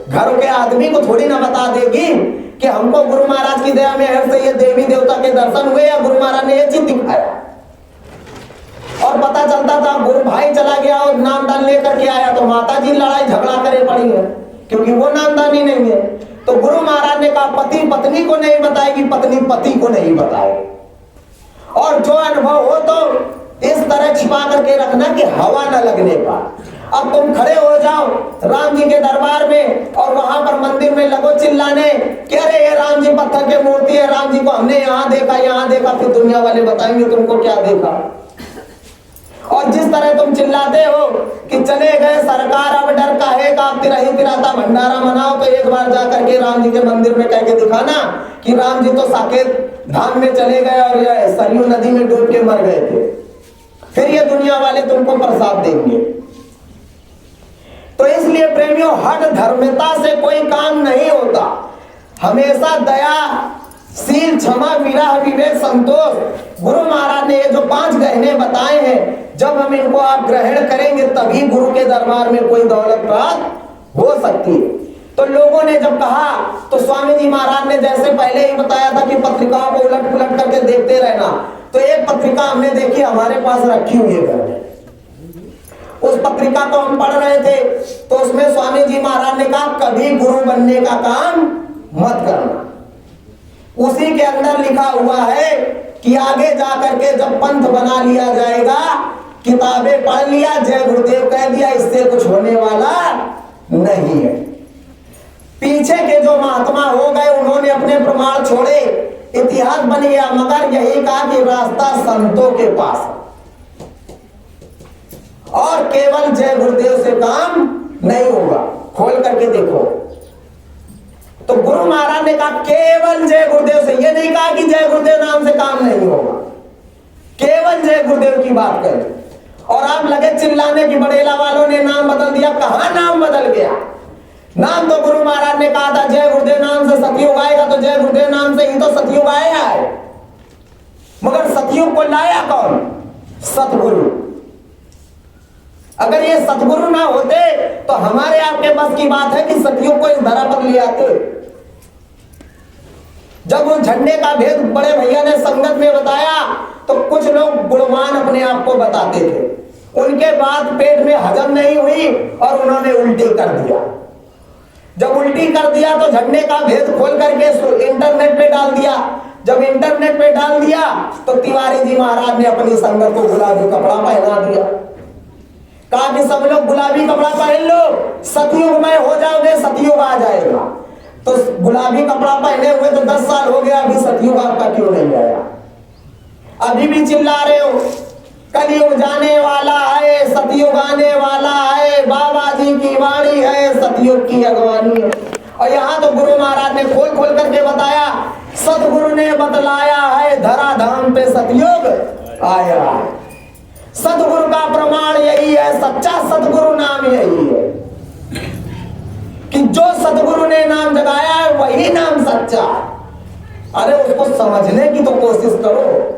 S1: घर के आदमी को थोड़ी ना बता देगी कि हमको गुरु महाराज की दया में से ये देवी देवता के दर्शन हुए या गुरु महाराज ने ये चीज दिखाया। और पता चलता था गुरु भाई चला गया और नामदान लेकर के आया तो माता जी लड़ाई झगड़ा करे पड़ी है, क्योंकि वो नामदानी नहीं है। तो गुरु महाराज ने कहा पति पत्नी को नहीं बताएगी, पत्नी पति को नहीं बताएगी, और जो अनुभव हो तो इस तरह छिपा करके रखना कि हवा न लगने का। अब तुम खड़े हो जाओ राम जी के दरबार में और वहां पर मंदिर में लगो चिल्लाने कि अरे ये राम जी पत्थर के मूर्ति है, राम जी को हमने यहाँ देखा, फिर दुनिया वाले बताएंगे तुमको क्या देखा। और जिस तरह तुम चिल्लाते हो कि चले गए सरकार अब डर काहे का, तिरही तिराता भंडारा मनाओ, तो एक बार जाकर के राम जी के मंदिर में कह के दिखाना कि राम जी तो साकेत धाम में चले गए और ये सरयू नदी में डूब के मर गए थे, फिर ये दुनिया वाले तुमको प्रसाद देंगे। तो इसलिए प्रेमियों, हठ धर्मता से कोई काम नहीं होता। हमेशा दया, शील, क्षमा, विरह, विवेक, संतोष, गुरु महाराज ने ये जो 5 गहने बताए हैं, जब हम इनको आप ग्रहण करेंगे तभी गुरु के दरबार में कोई दौलत प्राप्त हो सकती है। तो लोगों ने जब कहा तो स्वामी जी महाराज ने जैसे पहले ही बताया था कि पत्रिकाओं को उलट पुलट करके देखते रहना, तो एक पत्रिका हमने देखी हमारे पास रखी हुई है घर में। उस पत्रिका को हम पढ़ रहे थे तो उसमें स्वामी जी महाराज ने कहा कभी गुरु बनने का काम मत करना। उसी के अंदर लिखा हुआ है कि आगे जाकर के जब पंथ बना लिया जाएगा, किताबें पढ़ लिया, जय गुरुदेव कह दिया, इससे कुछ होने वाला नहीं है। पीछे के जो महात्मा हो गए उन्होंने अपने प्रमाण छोड़े, इतिहास बन गया, मगर यही कहा कि रास्ता संतों के पास और केवल जय गुरुदेव से काम नहीं होगा। खोल करके देखो तो गुरु महाराज ने कहा केवल जय गुरुदेव से, ये नहीं कहा कि जय गुरुदेव नाम से काम नहीं होगा, केवल जय गुरुदेव की बात करें। और आप लगे चिल्लाने की बड़ेला वालों ने नाम बदल दिया। कहां नाम बदल गया? नाम तो गुरु महाराज ने कहा था जय गुरुदेव नाम से सतयुग आएगा, तो जय गुरुदेव नाम से ही तो सतयुग आया है। मगर सतयुग को लाया कौन? सतगुरु। अगर ये सतगुरु ना होते तो हमारे आपके बस की बात है कि सतयुग को इस धरा पर ले आते। जब उस झंडे का भेद बड़े भैया ने संगत में बताया तो कुछ लोग गुणवान अपने आप को बताते थे, उनके बाद पेट में हजम नहीं हुई और उन्होंने उल्टी कर दिया। जब उल्टी कर दिया तो झंडे का भेद खोल करके इंटरनेट पे डाल दिया। जब इंटरनेट पे डाल दिया तो तिवारी जी महाराज ने अपनी संगत को गुलाबी कपड़ा पहना दिया, कहा कि सब लोग गुलाबी कपड़ा पहन लो, सतयुग में हो जाओगे, सतयुग आ जाएगा। तो गुलाबी कपड़ा पहने हुए तो 10 साल हो गया, अभी सतयुग आपका क्यों नहीं आया? अभी भी चिल्ला रहे हो कलयुग जाने वाला है, सतयुग आने वाला है, बाबा जी की वाणी है, सतयुग की अगवानी है। और यहाँ तो गुरु महाराज ने खोल खोल करके बताया, सतगुरु ने बतलाया है, धरा धाम पे सतयुग आया है। सतगुरु का प्रमाण यही है, सच्चा सतगुरु नाम यही है कि जो सतगुरु ने नाम जगाया है वही नाम सच्चा। अरे उसको समझने की तो कोशिश करो।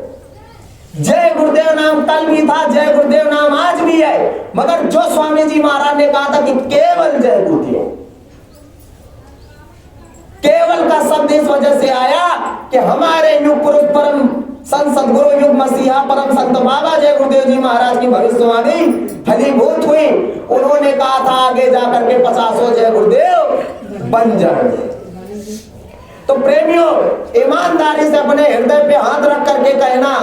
S1: जय गुरुदेव नाम कल भी था, जय गुरुदेव नाम आज भी है, मगर जो स्वामी जी महाराज ने कहा था कि केवल जय गुरुदेव, केवल का शब्द इस वजह से आया कि हमारे युग पुरुष परम संत सदगुरु युग मसीहा परम संत बाबा जय गुरुदेव जी महाराज की भविष्यवाणी फलीभूत हुई। उन्होंने कहा था आगे जाकर के 50 जय गुरुदेव बन जाएंगे। तो प्रेमियों, ईमानदारी से अपने हृदय पे हाथ रख करके कहना,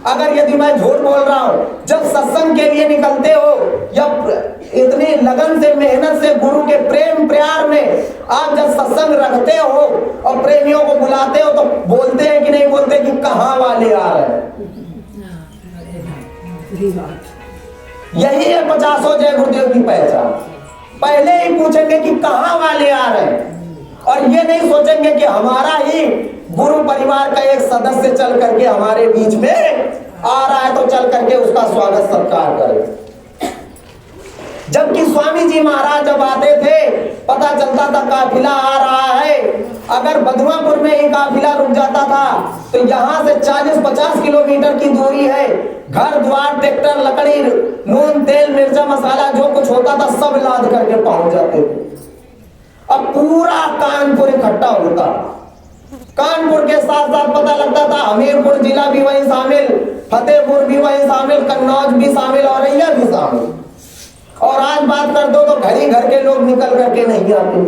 S1: अगर यदि मैं झूठ बोल रहा हूं, जब सत्संग के लिए निकलते हो या इतनी लगन से मेहनत से गुरु के प्रेम प्यार में आप जब सत्संग रखते हो और प्रेमियों को बुलाते हो तो बोलते हैं कि नहीं बोलते कि कहां वाले आ रहे हैं? यही है 50 जय गुरुदेव की पहचान। पहले ही पूछेंगे कि कहां वाले आ रहे हैं, और ये नहीं सोचेंगे कि हमारा ही गुरु परिवार का एक सदस्य चल करके हमारे बीच में आ रहा है तो चल करके उसका स्वागत सत्कार करें। जबकि स्वामी जी महाराज जब आते थे पता चलता था काफिला आ रहा है, अगर बधुआपुर में ही काफिला रुक जाता था तो यहाँ से 40-50 किलोमीटर की दूरी है, घर द्वार ट्रैक्टर लकड़ी नून तेल मिर्चा मसाला जो कुछ होता था सब लाद करके पहुंच जाते थे। अब पूरा कानपुर इकट्ठा होता, कानपुर के साथ साथ पता लगता था हमीरपुर जिला भी वहीं शामिल, फतेहपुर भी वहीं शामिल, कन्नौज भी शामिल, औरैया भी शामिल। और आज बात कर दो तो घर ही घर के लोग निकल करके नहीं आते।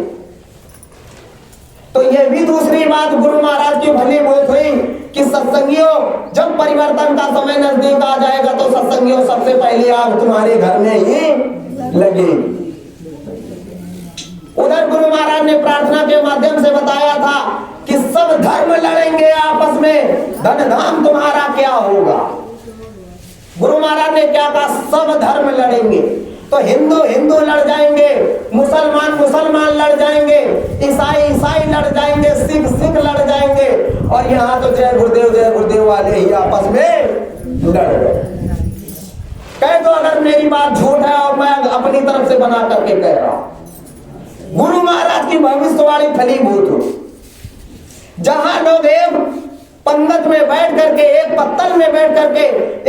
S1: तो ये भी दूसरी बात गुरु महाराज की भली बहुत हुई कि सत्संगियों जब परिवर्तन का समय नजदीक आ जाएगा तो सत्संगियों सबसे पहले आप तुम्हारे घर में ही लगे। उधर गुरु महाराज ने प्रार्थना के माध्यम से बताया था कि सब धर्म लड़ेंगे आपस में, धन धाम तुम्हारा क्या होगा। गुरु महाराज ने क्या कहा, सब धर्म लड़ेंगे। तो हिंदू हिंदू लड़ जाएंगे, मुसलमान मुसलमान लड़ जाएंगे, ईसाई ईसाई लड़ जाएंगे, सिख सिख लड़ जाएंगे, और यहाँ तो जय गुरुदेव वाले ही आपस में लड़ गए। कह दो अगर मेरी बात झूठ है और मैं अपनी तरफ से बना करके कह रहा हूं। गुरु महाराज की भविष्यवाणी फलीभूत हो। जहां लोग एक पंगत में बैठ करके, एक पत्तल में बैठ करके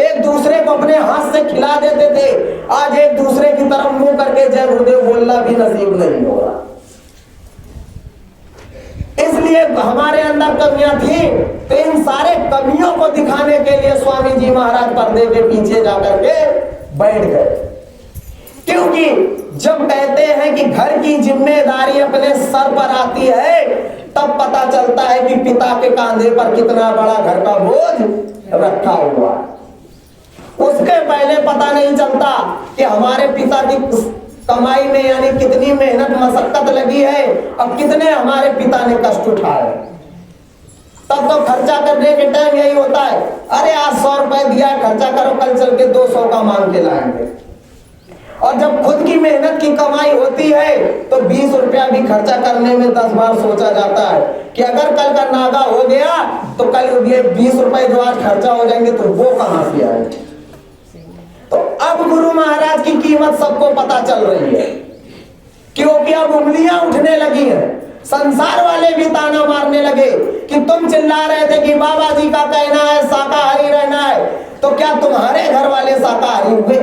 S1: एक दूसरे को अपने हाथ से खिला देते थे, आज एक दूसरे की तरफ मुंह करके जय गुरुदेव बोलना भी नसीब नहीं हो रहा। इसलिए हमारे अंदर कमियां थी, तो इन सारे कमियों को दिखाने के लिए स्वामी जी महाराज पर्दे के पीछे जाकर के बैठ गए। क्योंकि जब कहते हैं कि घर की जिम्मेदारी अपने सर पर आती है तब पता चलता है कि पिता के कांधे पर कितना बड़ा घर का बोझ रखा हुआ है। उसके पहले पता नहीं चलता कि हमारे पिता की कमाई में यानी कितनी मेहनत मशक्कत लगी है और कितने हमारे पिता ने कष्ट उठाए। तब तो खर्चा करने के टाइम यही होता है, अरे आज 100 रुपए दिया खर्चा करो, कल चल के 200 का मांग के लाएंगे। और जब खुद की मेहनत की कमाई होती है तो 20 रुपया भी खर्चा करने में 10 बार सोचा जाता है कि अगर कल का नागा हो गया तो कल ये 20 रुपए जो आज खर्चा हो जाएंगे तो वो कहां से आएंगे। तो अब गुरु महाराज की कीमत सबको पता चल रही है, क्योंकि अब उंगलियां उठने लगी हैं। संसार वाले भी ताना मारने लगे कि तुम चिल्ला रहे थे कि बाबा जी का कहना है शाकाहारी रहना है, तो क्या तुम्हारे घर वाले शाकाहारी हुए?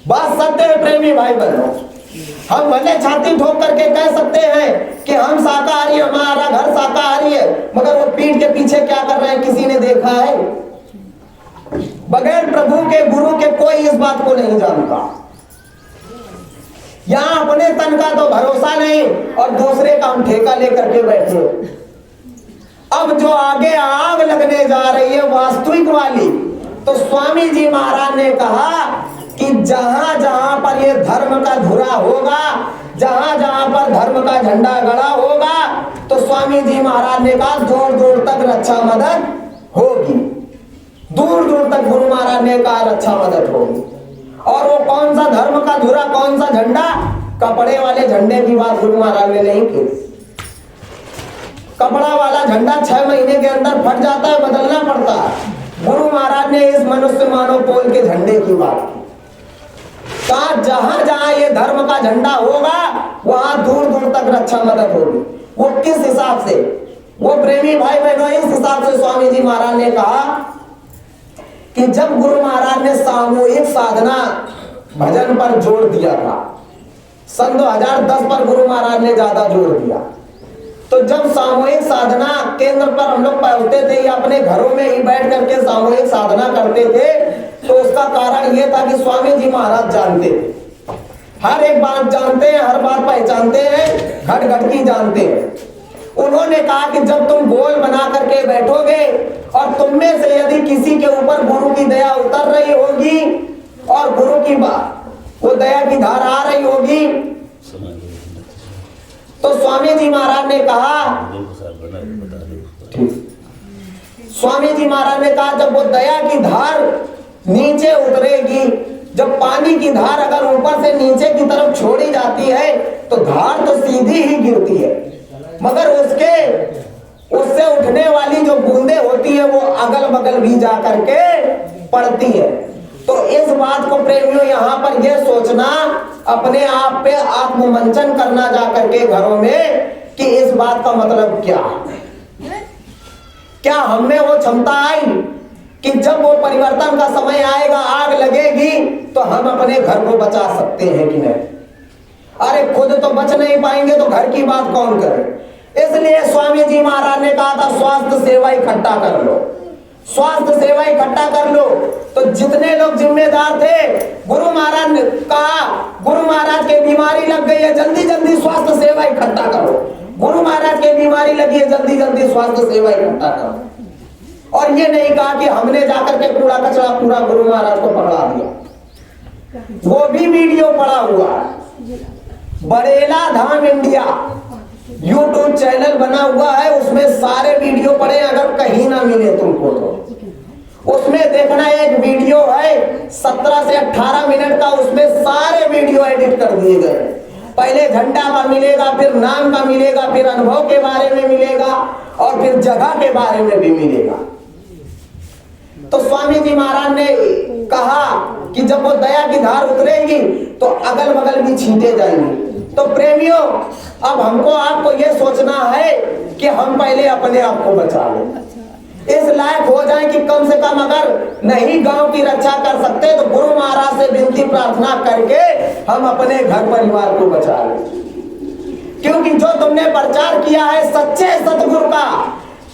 S1: बात सत्य है प्रेमी भाई बहनों, हम भले छाती ठोक करके कह सकते हैं कि हम शाकाहारी, हमारा घर शाकाहारी है, मगर वो पीठ के पीछे क्या कर रहे हैं किसी ने देखा है? बगैर प्रभु के गुरु के कोई इस बात को नहीं जानता। यहां अपने तन का तो भरोसा नहीं और दूसरे का हम ठेका लेकर के बैठे। अब जो आगे आग लगने जा रही है वास्तविक वाली, तो स्वामी जी महाराज ने कहा कि जहां जहां पर ये धर्म का धुरा होगा, जहां जहां पर धर्म का झंडा गड़ा होगा, तो स्वामी जी महाराज ने कहा दूर दूर तक रक्षा मदद होगी। दूर दूर तक गुरु महाराज ने कहा रक्षा मदद होगी। और वो कौन सा धर्म का धुरा, कौन सा झंडा? कपड़े वाले झंडे की बात गुरु महाराज ने नहीं की। कपड़ा वाला झंडा 6 महीने के अंदर फट जाता है, बदलना पड़ता है। गुरु महाराज ने इस मनुष्य मानव पोल के झंडे की बात की। कहा जहां जहां ये धर्म का झंडा होगा वहां दूर दूर तक रक्षा मदद होगी। वो किस हिसाब से? वो प्रेमी भाई बहनों, इस हिसाब से स्वामी जी महाराज ने कहा कि जब गुरु महाराज ने सामूहिक साधना भजन पर जोर दिया था, सन 2010 पर गुरु महाराज ने ज्यादा जोर दिया, तो जब सामूहिक साधना केंद्र पर हम लोग पहुंचते थे या अपने घरों में ही बैठ करके सामूहिक साधना करते थे, तो उसका कारण यह था कि स्वामी जी महाराज जानते थे, हर एक बात जानते हैं, हर बात पहचानते हैं, घट घट की जानते हैं। उन्होंने कहा कि जब तुम गोल बना करके बैठोगे और तुम में से यदि किसी के ऊपर गुरु की दया उतर रही होगी और गुरु की बात वो दया की धार आ रही होगी, तो स्वामी जी महाराज ने कहा, स्वामी जी महाराज ने कहा जब वो दया की धार नीचे उतरेगी, जब पानी की धार अगर ऊपर से नीचे की तरफ छोड़ी जाती है तो धार तो सीधी ही गिरती है, मगर उसके उससे उठने वाली जो बूंदे होती है वो अगल बगल भी जा करके पड़ती है। तो इस बात को प्रेमियों यहाँ पर यह सोचना, अपने आप पे आत्ममंथन करना जा करके घरों में कि इस बात का मतलब क्या है। क्या हम में वो क्षमता आई कि जब वो परिवर्तन का समय आएगा, आग लगेगी, तो हम अपने घर को बचा सकते हैं कि नहीं? अरे खुद तो बच नहीं पाएंगे तो घर की बात कौन करे। इसलिए स्वामी जी महाराज ने कहा था स्वास्थ्य सेवा इकट्ठा कर लो, स्वास्थ्य सेवा इकट्ठा कर लो। तो जितने लोग जिम्मेदार थे, गुरु महाराज ने कहा, गुरु महाराज के बीमारी लग गई है, जल्दी जल्दी स्वास्थ्य सेवा इकट्ठा करो। गुरु महाराज के बीमारी लगी है, जल्दी जल्दी स्वास्थ्य सेवा इकट्ठा करो। और ये नहीं कहा कि हमने जाकर के कूड़ा कचरा पूरा गुरु महाराज को पकड़ा दिया। वो भी वीडियो पड़ा हुआ है, बड़ेला धाम इंडिया यूट्यूब चैनल बना हुआ है, उसमें सारे वीडियो पड़े। अगर कहीं ना मिले तुमको तो उसमें देखना, एक वीडियो है 17 से 18 मिनट का, उसमें सारे वीडियो एडिट कर दिए गए। पहले झंडा का मिलेगा, फिर नाम का मिलेगा, फिर अनुभव के बारे में मिलेगा, और फिर जगह के बारे में भी मिलेगा। तो स्वामी जी महाराज ने कहा कि जब वो दया की धार उतरेगी तो अगल बगल भी छींटे जाएंगे। तो प्रेमियों, अब हमको आपको ये सोचना है कि हम पहले अपने आप को बचा लें, इस लायक हो जाए कि कम से कम अगर नहीं गांव की रक्षा कर सकते तो गुरु महाराज से विनती प्रार्थना करके हम अपने घर परिवार को बचा लें। क्योंकि जो तुमने प्रचार किया है सच्चे सतगुरु का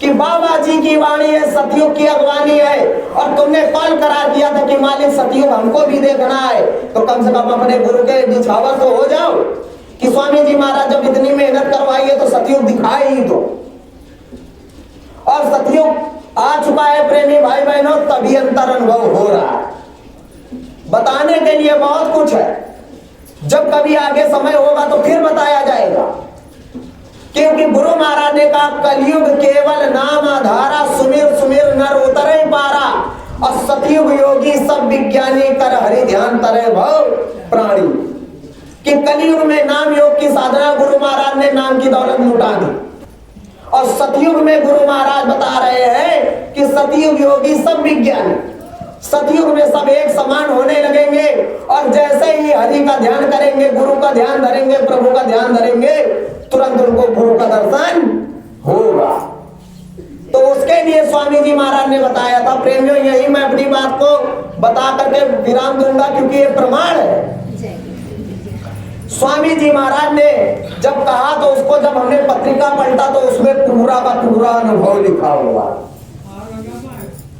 S1: कि बाबा जी की वाणी है, सतयुग की अगवानी है, और तुमने कॉल करार दिया था कि मालिक सतयुग हमको भी देखना है, तो कम से कम अपने गुरु के निछावर तो हो जाओ कि स्वामी जी महाराज जब इतनी मेहनत करवाई है तो सतयुग दिखाए ही दो। और सतयुग आ चुका है प्रेमी भाई बहनों, तभी अंतर अनुभव हो रहा है। बताने के लिए बहुत कुछ है, जब कभी आगे समय होगा तो फिर बताया जाएगा। क्योंकि गुरु महाराज ने कहा कलयुग केवल नाम आधारा, सुमिर सुमिर नर उतरे पारा, और सतयुग योगी सब विज्ञानी कर हरि ध्यान तरे भव प्राणी। कि कलयुग में नाम योग की साधना गुरु महाराज ने नाम की दौलत लुटा दी, और सतयुग में गुरु महाराज बता रहे हैं कि सतयुग योगी सब विज्ञानी, सतयुग में सब एक समान होने लगेंगे, और जैसे ही हरि का ध्यान करेंगे, गुरु का ध्यान धरेंगे, प्रभु का ध्यान धरेंगे, तुरंत उनको गुरु का दर्शन होगा। तो उसके लिए स्वामी जी महाराज ने बताया था। प्रेमियों, यही मैं अपनी बात को बता करके विराम दूंगा, क्योंकि ये प्रमाण है। स्वामी जी महाराज ने जब कहा तो उसको जब हमने पत्रिका पलटा तो उसमें पूरा का पूरा अनुभव लिखा हुआ।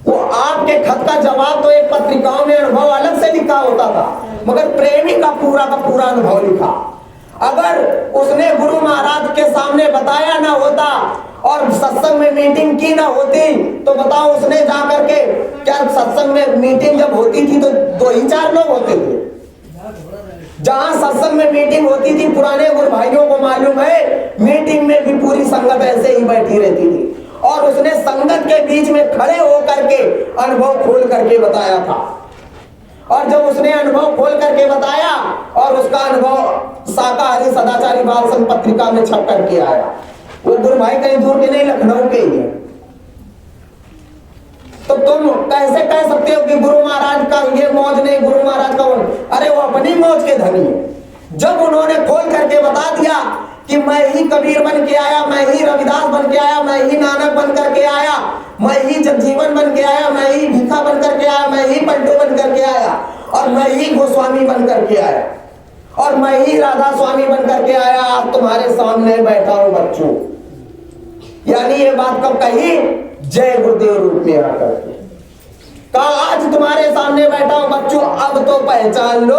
S1: वो आपके खत का जवाब तो एक पत्रिकाओं में अनुभव अलग से लिखा होता था, मगर प्रेमी का पूरा अनुभव लिखा। अगर उसने गुरु महाराज के सामने बताया ना होता और सत्संग में मीटिंग की ना होती, तो बताओ उसने जाकर के, क्या सत्संग में मीटिंग जब होती थी तो 2 ही 4 लोग होते थे? जहां सत्संग में मीटिंग होती थी, पुराने गुरु भाइयों को मालूम है, मीटिंग में भी पूरी संगत ऐसे ही बैठी रहती थी, और उसने संगत के बीच में खड़े होकर के अनुभव खोल करके बताया था। और जब उसने अनुभव खोल करके बताया, और उसका अनुभव शाकाहारी सदाचारी बाल संघ पत्रिका में छप करके आया, वो गुरु भाई कहीं दूर के नहीं, लखनऊ के ही है। तो तुम कैसे कह सकते हो कि गुरु महाराज का ये मौज नहीं, गुरु महाराज का वो? अरे वो अपनी मौज के धनी है। जब उन्होंने खोल करके बता दिया कि मैं ही कबीर बन के आया, मैं ही रविदास बन के आया, मैं ही नानक बन करके आया, मैं ही जगजीवन बन के आया, मैं ही भीखा बन करके आया, मैं ही पलटू बन करके आया, और मैं ही गोस्वामी बन करके आया, और मैं ही राधा स्वामी बन करके आया, आप तुम्हारे सामने बैठा हूं बच्चों। यानी ये बात कब कही? जय गुरुदेव रूप में आकर के कहा, आज तुम्हारे सामने बैठा हूं बच्चों, अब तो पहचान लो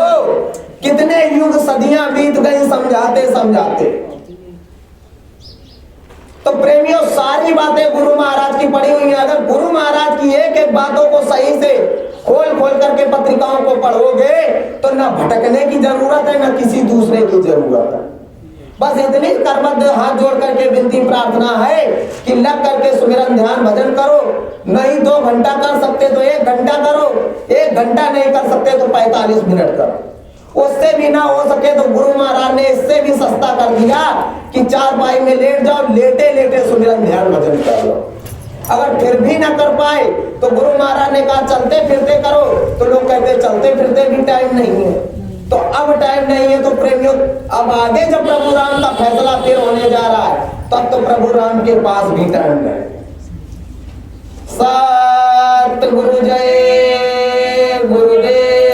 S1: कितने युग सदियां बीत गई समझाते समझाते। तो प्रेमियों, सारी बातें गुरु महाराज की पड़ी हुई हैं। अगर गुरु महाराज की एक एक बातों को सही से खोल खोल करके पत्रिकाओं को पढ़ोगे तो न भटकने की जरूरत है, न किसी दूसरे की जरूरत है। बस इतनी करबद्ध हाथ जोड़ करके विनती प्रार्थना है कि लग करके सुमिरन ध्यान भजन करो। नहीं 2 घंटा कर सकते तो 1 घंटा करो, 1 घंटा नहीं कर सकते तो 45 मिनट करो। उससे भी ना हो सके तो गुरु महाराज ने इससे भी सस्ता कर दिया कि चारपाई में लेट जाओ, लेटे लेटे सुमिरन ध्यान भजन कर लो। अगर फिर भी ना कर पाए तो गुरु महाराज ने कहा चलते फिरते करो, तो लोग कहते चलते फिरते भी टाइम नहीं है। तो अब टाइम नहीं है तो प्रेमियों, अब आगे जब प्रभु राम का फैसला फिर होने जा रहा है, तब तो प्रभु राम के पास भी टाइम नहीं। सतगुरु जय गुरुदेव,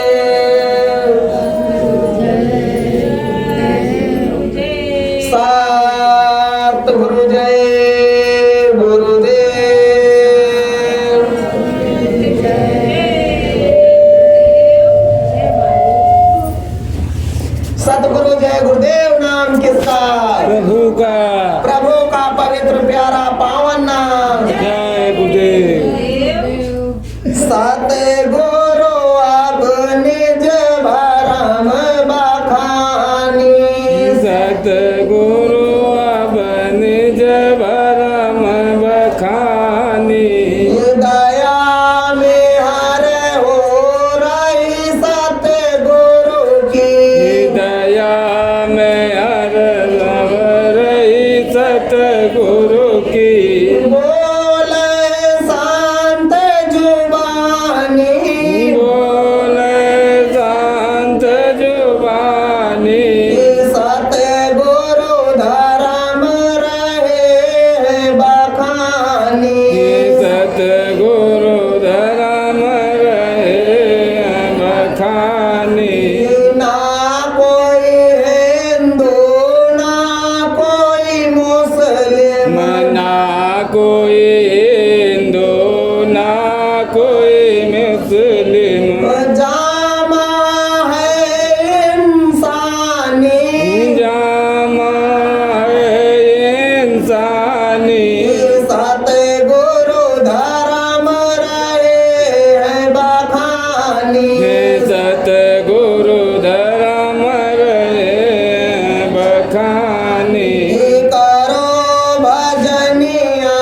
S1: सतगुरु जय प्रभु का पवित्र प्यारा पावन नाम।
S2: जय गुरुदेव।
S1: सतगुरु अब निज भरम बखानी,
S2: सतगुरु अब निज भरम बखानी,
S1: दया में हर हो रही सतगुरु की,
S2: दया में हर सतगुरु की,
S1: बोले शांत जुबानी,
S2: बोले शांत जुबानी,
S1: सतगुरु धर्म रहे बखानी,
S2: सतगुरु धर्म रहे बखानी,
S1: ना कोई हिंदू ना कोई मुस्लिम,
S2: ना कोई हिंदू ना कोई मुस्लिम,
S1: जामा है इंसानी,
S2: जामा है इंसानी,
S1: सतगुरु धर्म रहे बखानी,
S2: सतगुरु धर्म रहे बखानी,
S1: करो भजनिया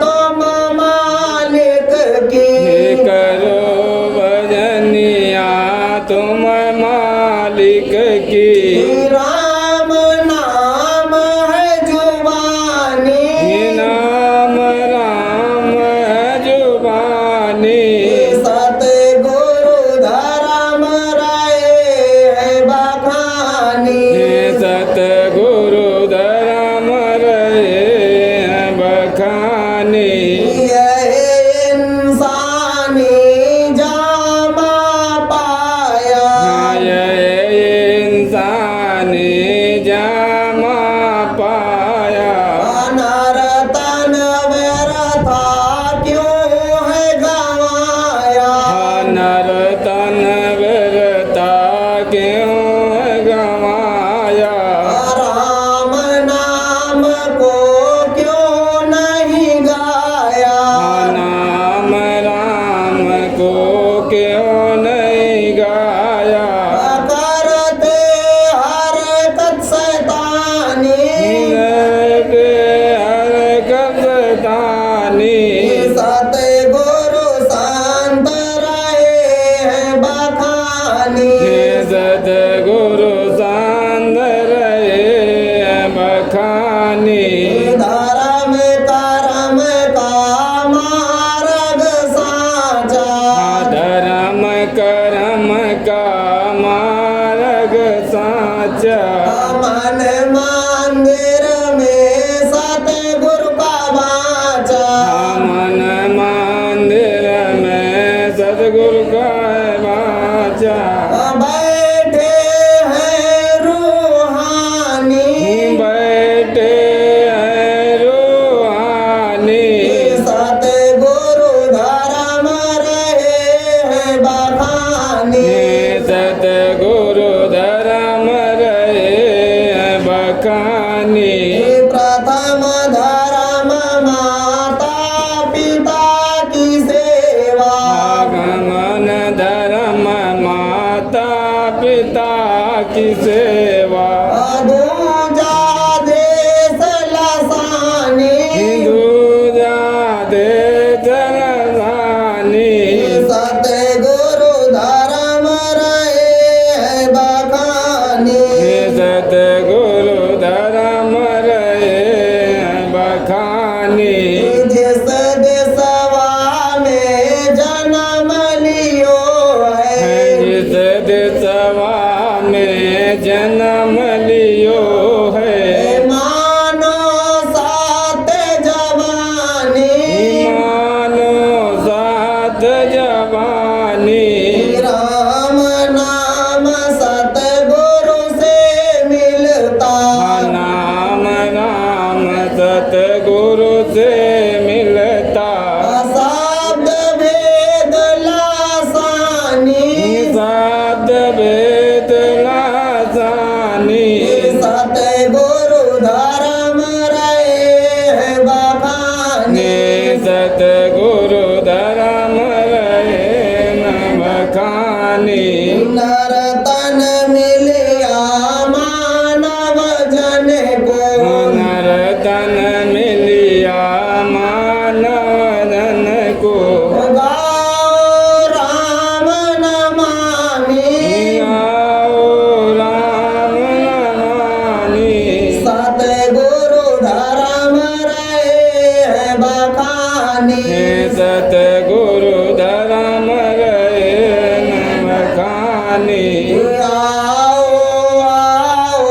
S1: तुम मालिक की,
S2: करो भजनिया तुम मालिक की,
S1: राम नाम है जुबानी,
S2: नाम राम है जुबानी,
S1: सतगुरु धर्म रहे बखानी,
S2: सतगुरु धर्म रहे बखानी,
S1: यह इंसानी जामा पाया,
S2: इंसानी जामा पाया,
S1: नरतन व्यर्था क्यों है गवाया,
S2: नरतन व्यर्था क्यों गवाया,
S1: राम नाम को क्यों नहीं गाया,
S2: नाम राम को क्यों नहीं गाया,
S1: करते हरकत शैतानी,
S2: हरकत शैतानी,
S1: सतगुरु शांत रहे बखानी,
S2: सतगुरु शांत रहे बखानी,
S1: धर्म कर्म का मार्ग साचा,
S2: धर्म कर्म का मार्ग साचा,
S1: मन मंदिर में सतगुरु का वाचा,
S2: मन मंदिर में सतगुरु का वाचा,
S1: बैठे हैं रूहानी,
S2: बैठे हैं रूहानी,
S1: सतगुरु धर्म रहे बखानी,
S2: सतगुरु धर्म रहे बखानी,
S1: प्रथम धर्म माता पिता की सेवा,
S2: आगमन धर्म माता पिता की सेवा,
S1: दूजा देश लसानी,
S2: दूजा दे जलसानी,
S1: सतगुरु धर्म रहे बखानी,
S2: सतगुरु धर्म रहे जन्म लियो है।
S1: मानो सात जवानी,
S2: मानो साथ जवानी,
S1: राम नाम सतगुरु से मिलता,
S2: नाम नाम सतगुरु से मिलता।
S1: शब्द भेद लासानी,
S2: शब्द भेद लासानी,
S1: सतगुरु धर्म रहे बखानी,
S2: सतगुरु धर्म रहे न बखानी।
S1: नरतन मिलिया मानव जन को,
S2: नरतन मिलिया मानव जन को।
S1: गाओ राम नमामि,
S2: आओ राम नमामि,
S1: सतगुरु धर्म रहे बखानी,
S2: सतगुरु धर्म रहे न बखानी।
S1: आओ आओ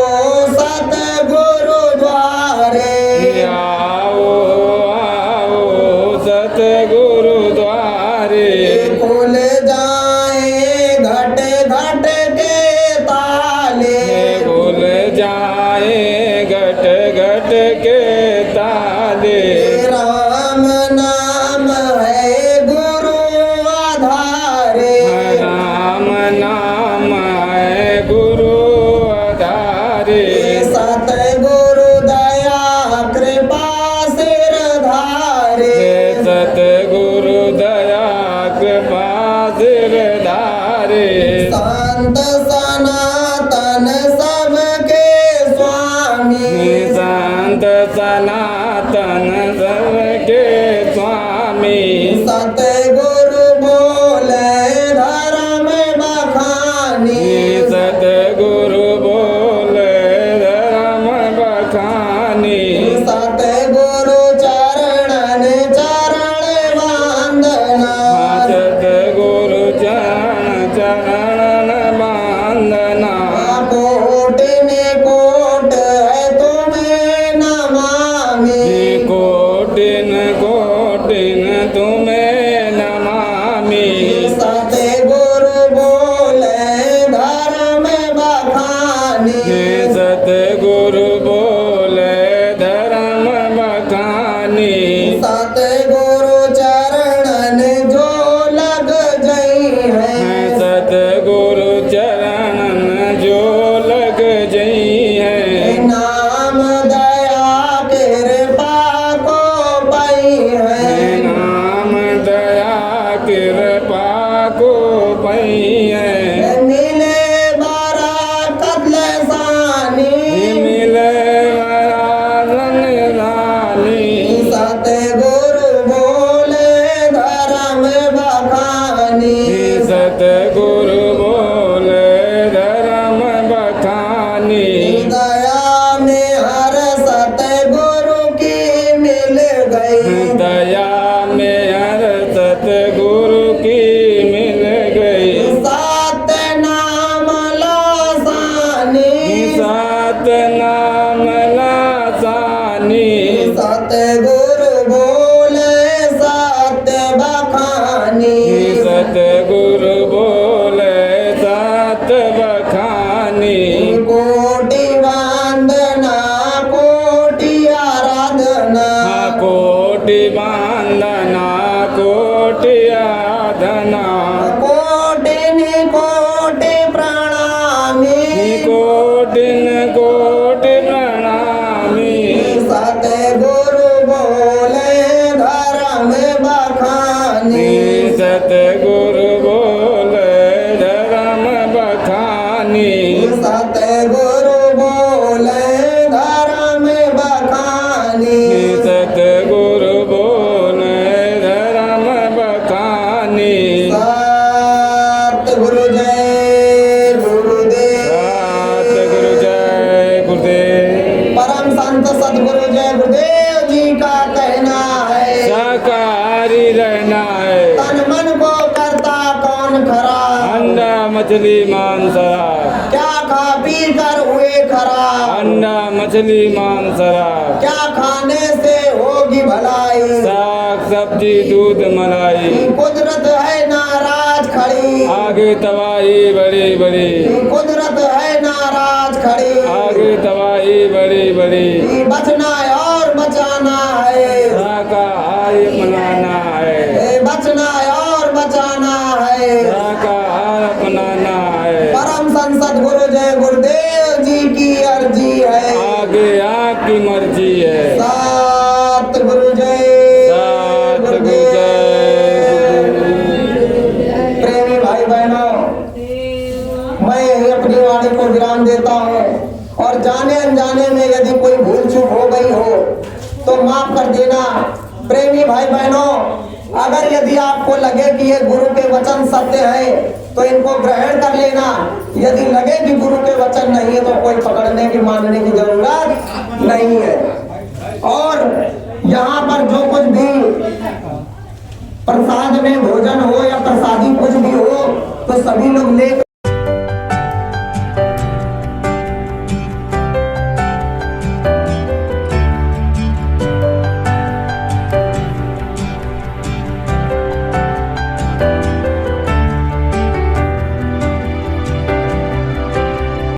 S1: सतगुरु द्वारे,
S2: आओ आओ सतगुरु द्वारे।
S1: खुल जाए घट घट के ताले,
S2: खुल जाए घट घट के ताले।
S1: राम नाम है गुरु आधारे,
S2: राम नाम है गुरु आधारे।
S1: सतगुरु दया कृपा सिर धारे,
S2: सतगुरु दया कृपा सिर धारे।
S1: संत सनातन सबके स्वामी,
S2: संत सनातन सबके स्वामी।
S1: सतगुरु बोले धर्म बखानी,
S2: सतगुरु बोले धर्म बखानी।
S1: सतगुरु चरणन चरण वंदना,
S2: सतगुरु चरण चरण वंदना।
S1: कोटिन कोट है तुम्हें नमामि,
S2: कोटिन कोटिन तुम्हें नमामि।
S1: सतगुरु बोले धर्म बखानी,
S2: सतगुरु बोले धर्म बखानी।
S1: सतगुरु चरणन जो लग जई है,
S2: सतगुरु चरणन जो लग जई है।
S1: नाम दया कृपा को पई है,
S2: नाम दया कृपा को पई है।
S1: मिले बरकत लसानी,
S2: मिले वरासन रानी।
S1: सतगुरु बोले धर्म बखानी,
S2: सतगुरु बोले धर्म बखानी।
S1: दया में हर सतगुरु की मिल गई,
S2: दया में हर सतगुरु की मिल गई।
S1: सात नाम लासानी,
S2: सात नाम लासानी।
S1: सतगुरु बोले सत्य बखानी,
S2: सतगुरु बोले सात बखानी।
S1: कोटि वंदना कोटि आराधना,
S2: कोटि वंदना कोटि आराधना।
S1: कोटिन कोटि प्रणामी,
S2: कोटिन कोटि प्रणामी।
S1: सतगुरु बोले धर्म बखानी,
S2: सतगुरु बोले धर्म बखानी।
S1: सतगुरु बोले धर्म बखानी,
S2: सतगुरु बोले धर्म बखानी।
S1: सतगुरु जय गुरुदेव,
S2: सतगुरु जय गुरुदेव।
S1: परम संत सतगुरु जय गुरुदेव जी का कहना है,
S2: शाकाहारी रहना है।
S1: तन मन को करता कौन खरा,
S2: अंडा मछली मांसाहार।
S1: क्या खा पी कर हुए खराब,
S2: अंडा मछली मांस शराब,
S1: क्या खाने से होगी भलाई,
S2: साग सब्जी दूध मलाई,
S1: कुदरत है नाराज खड़ी,
S2: आगे तबाही बड़ी बड़ी,
S1: कुदरत है नाराज खड़ी,
S2: आगे तबाही बड़ी बड़ी,
S1: बचना और बचाना है,
S2: शाकाहारी अपनाना है,
S1: बचना और बचाना है,
S2: शाकाहार अपनाना है,
S1: परम संसद गुरु जय गुरुदेव जी की अर्जी है,
S2: आगे आपकी मर्जी है,
S1: सात गुरु जय प्रेमी भाई बहनों, मैं यही अपनी वाणी को विराम देता हूँ और जाने अनजाने में यदि कोई भूल चूक हो गई हो तो माफ कर देना। प्रेमी भाई बहनों, अगर यदि आपको लगे कि ये गुरु के वचन सत्य है तो इनको ग्रहण कर लेना, यदि लगे कि गुरु के वचन नहीं है तो कोई पकड़ने की मानने की जरूरत नहीं है। और यहाँ पर जो कुछ भी प्रसाद में भोजन हो या प्रसादी कुछ भी हो तो सभी लोग ले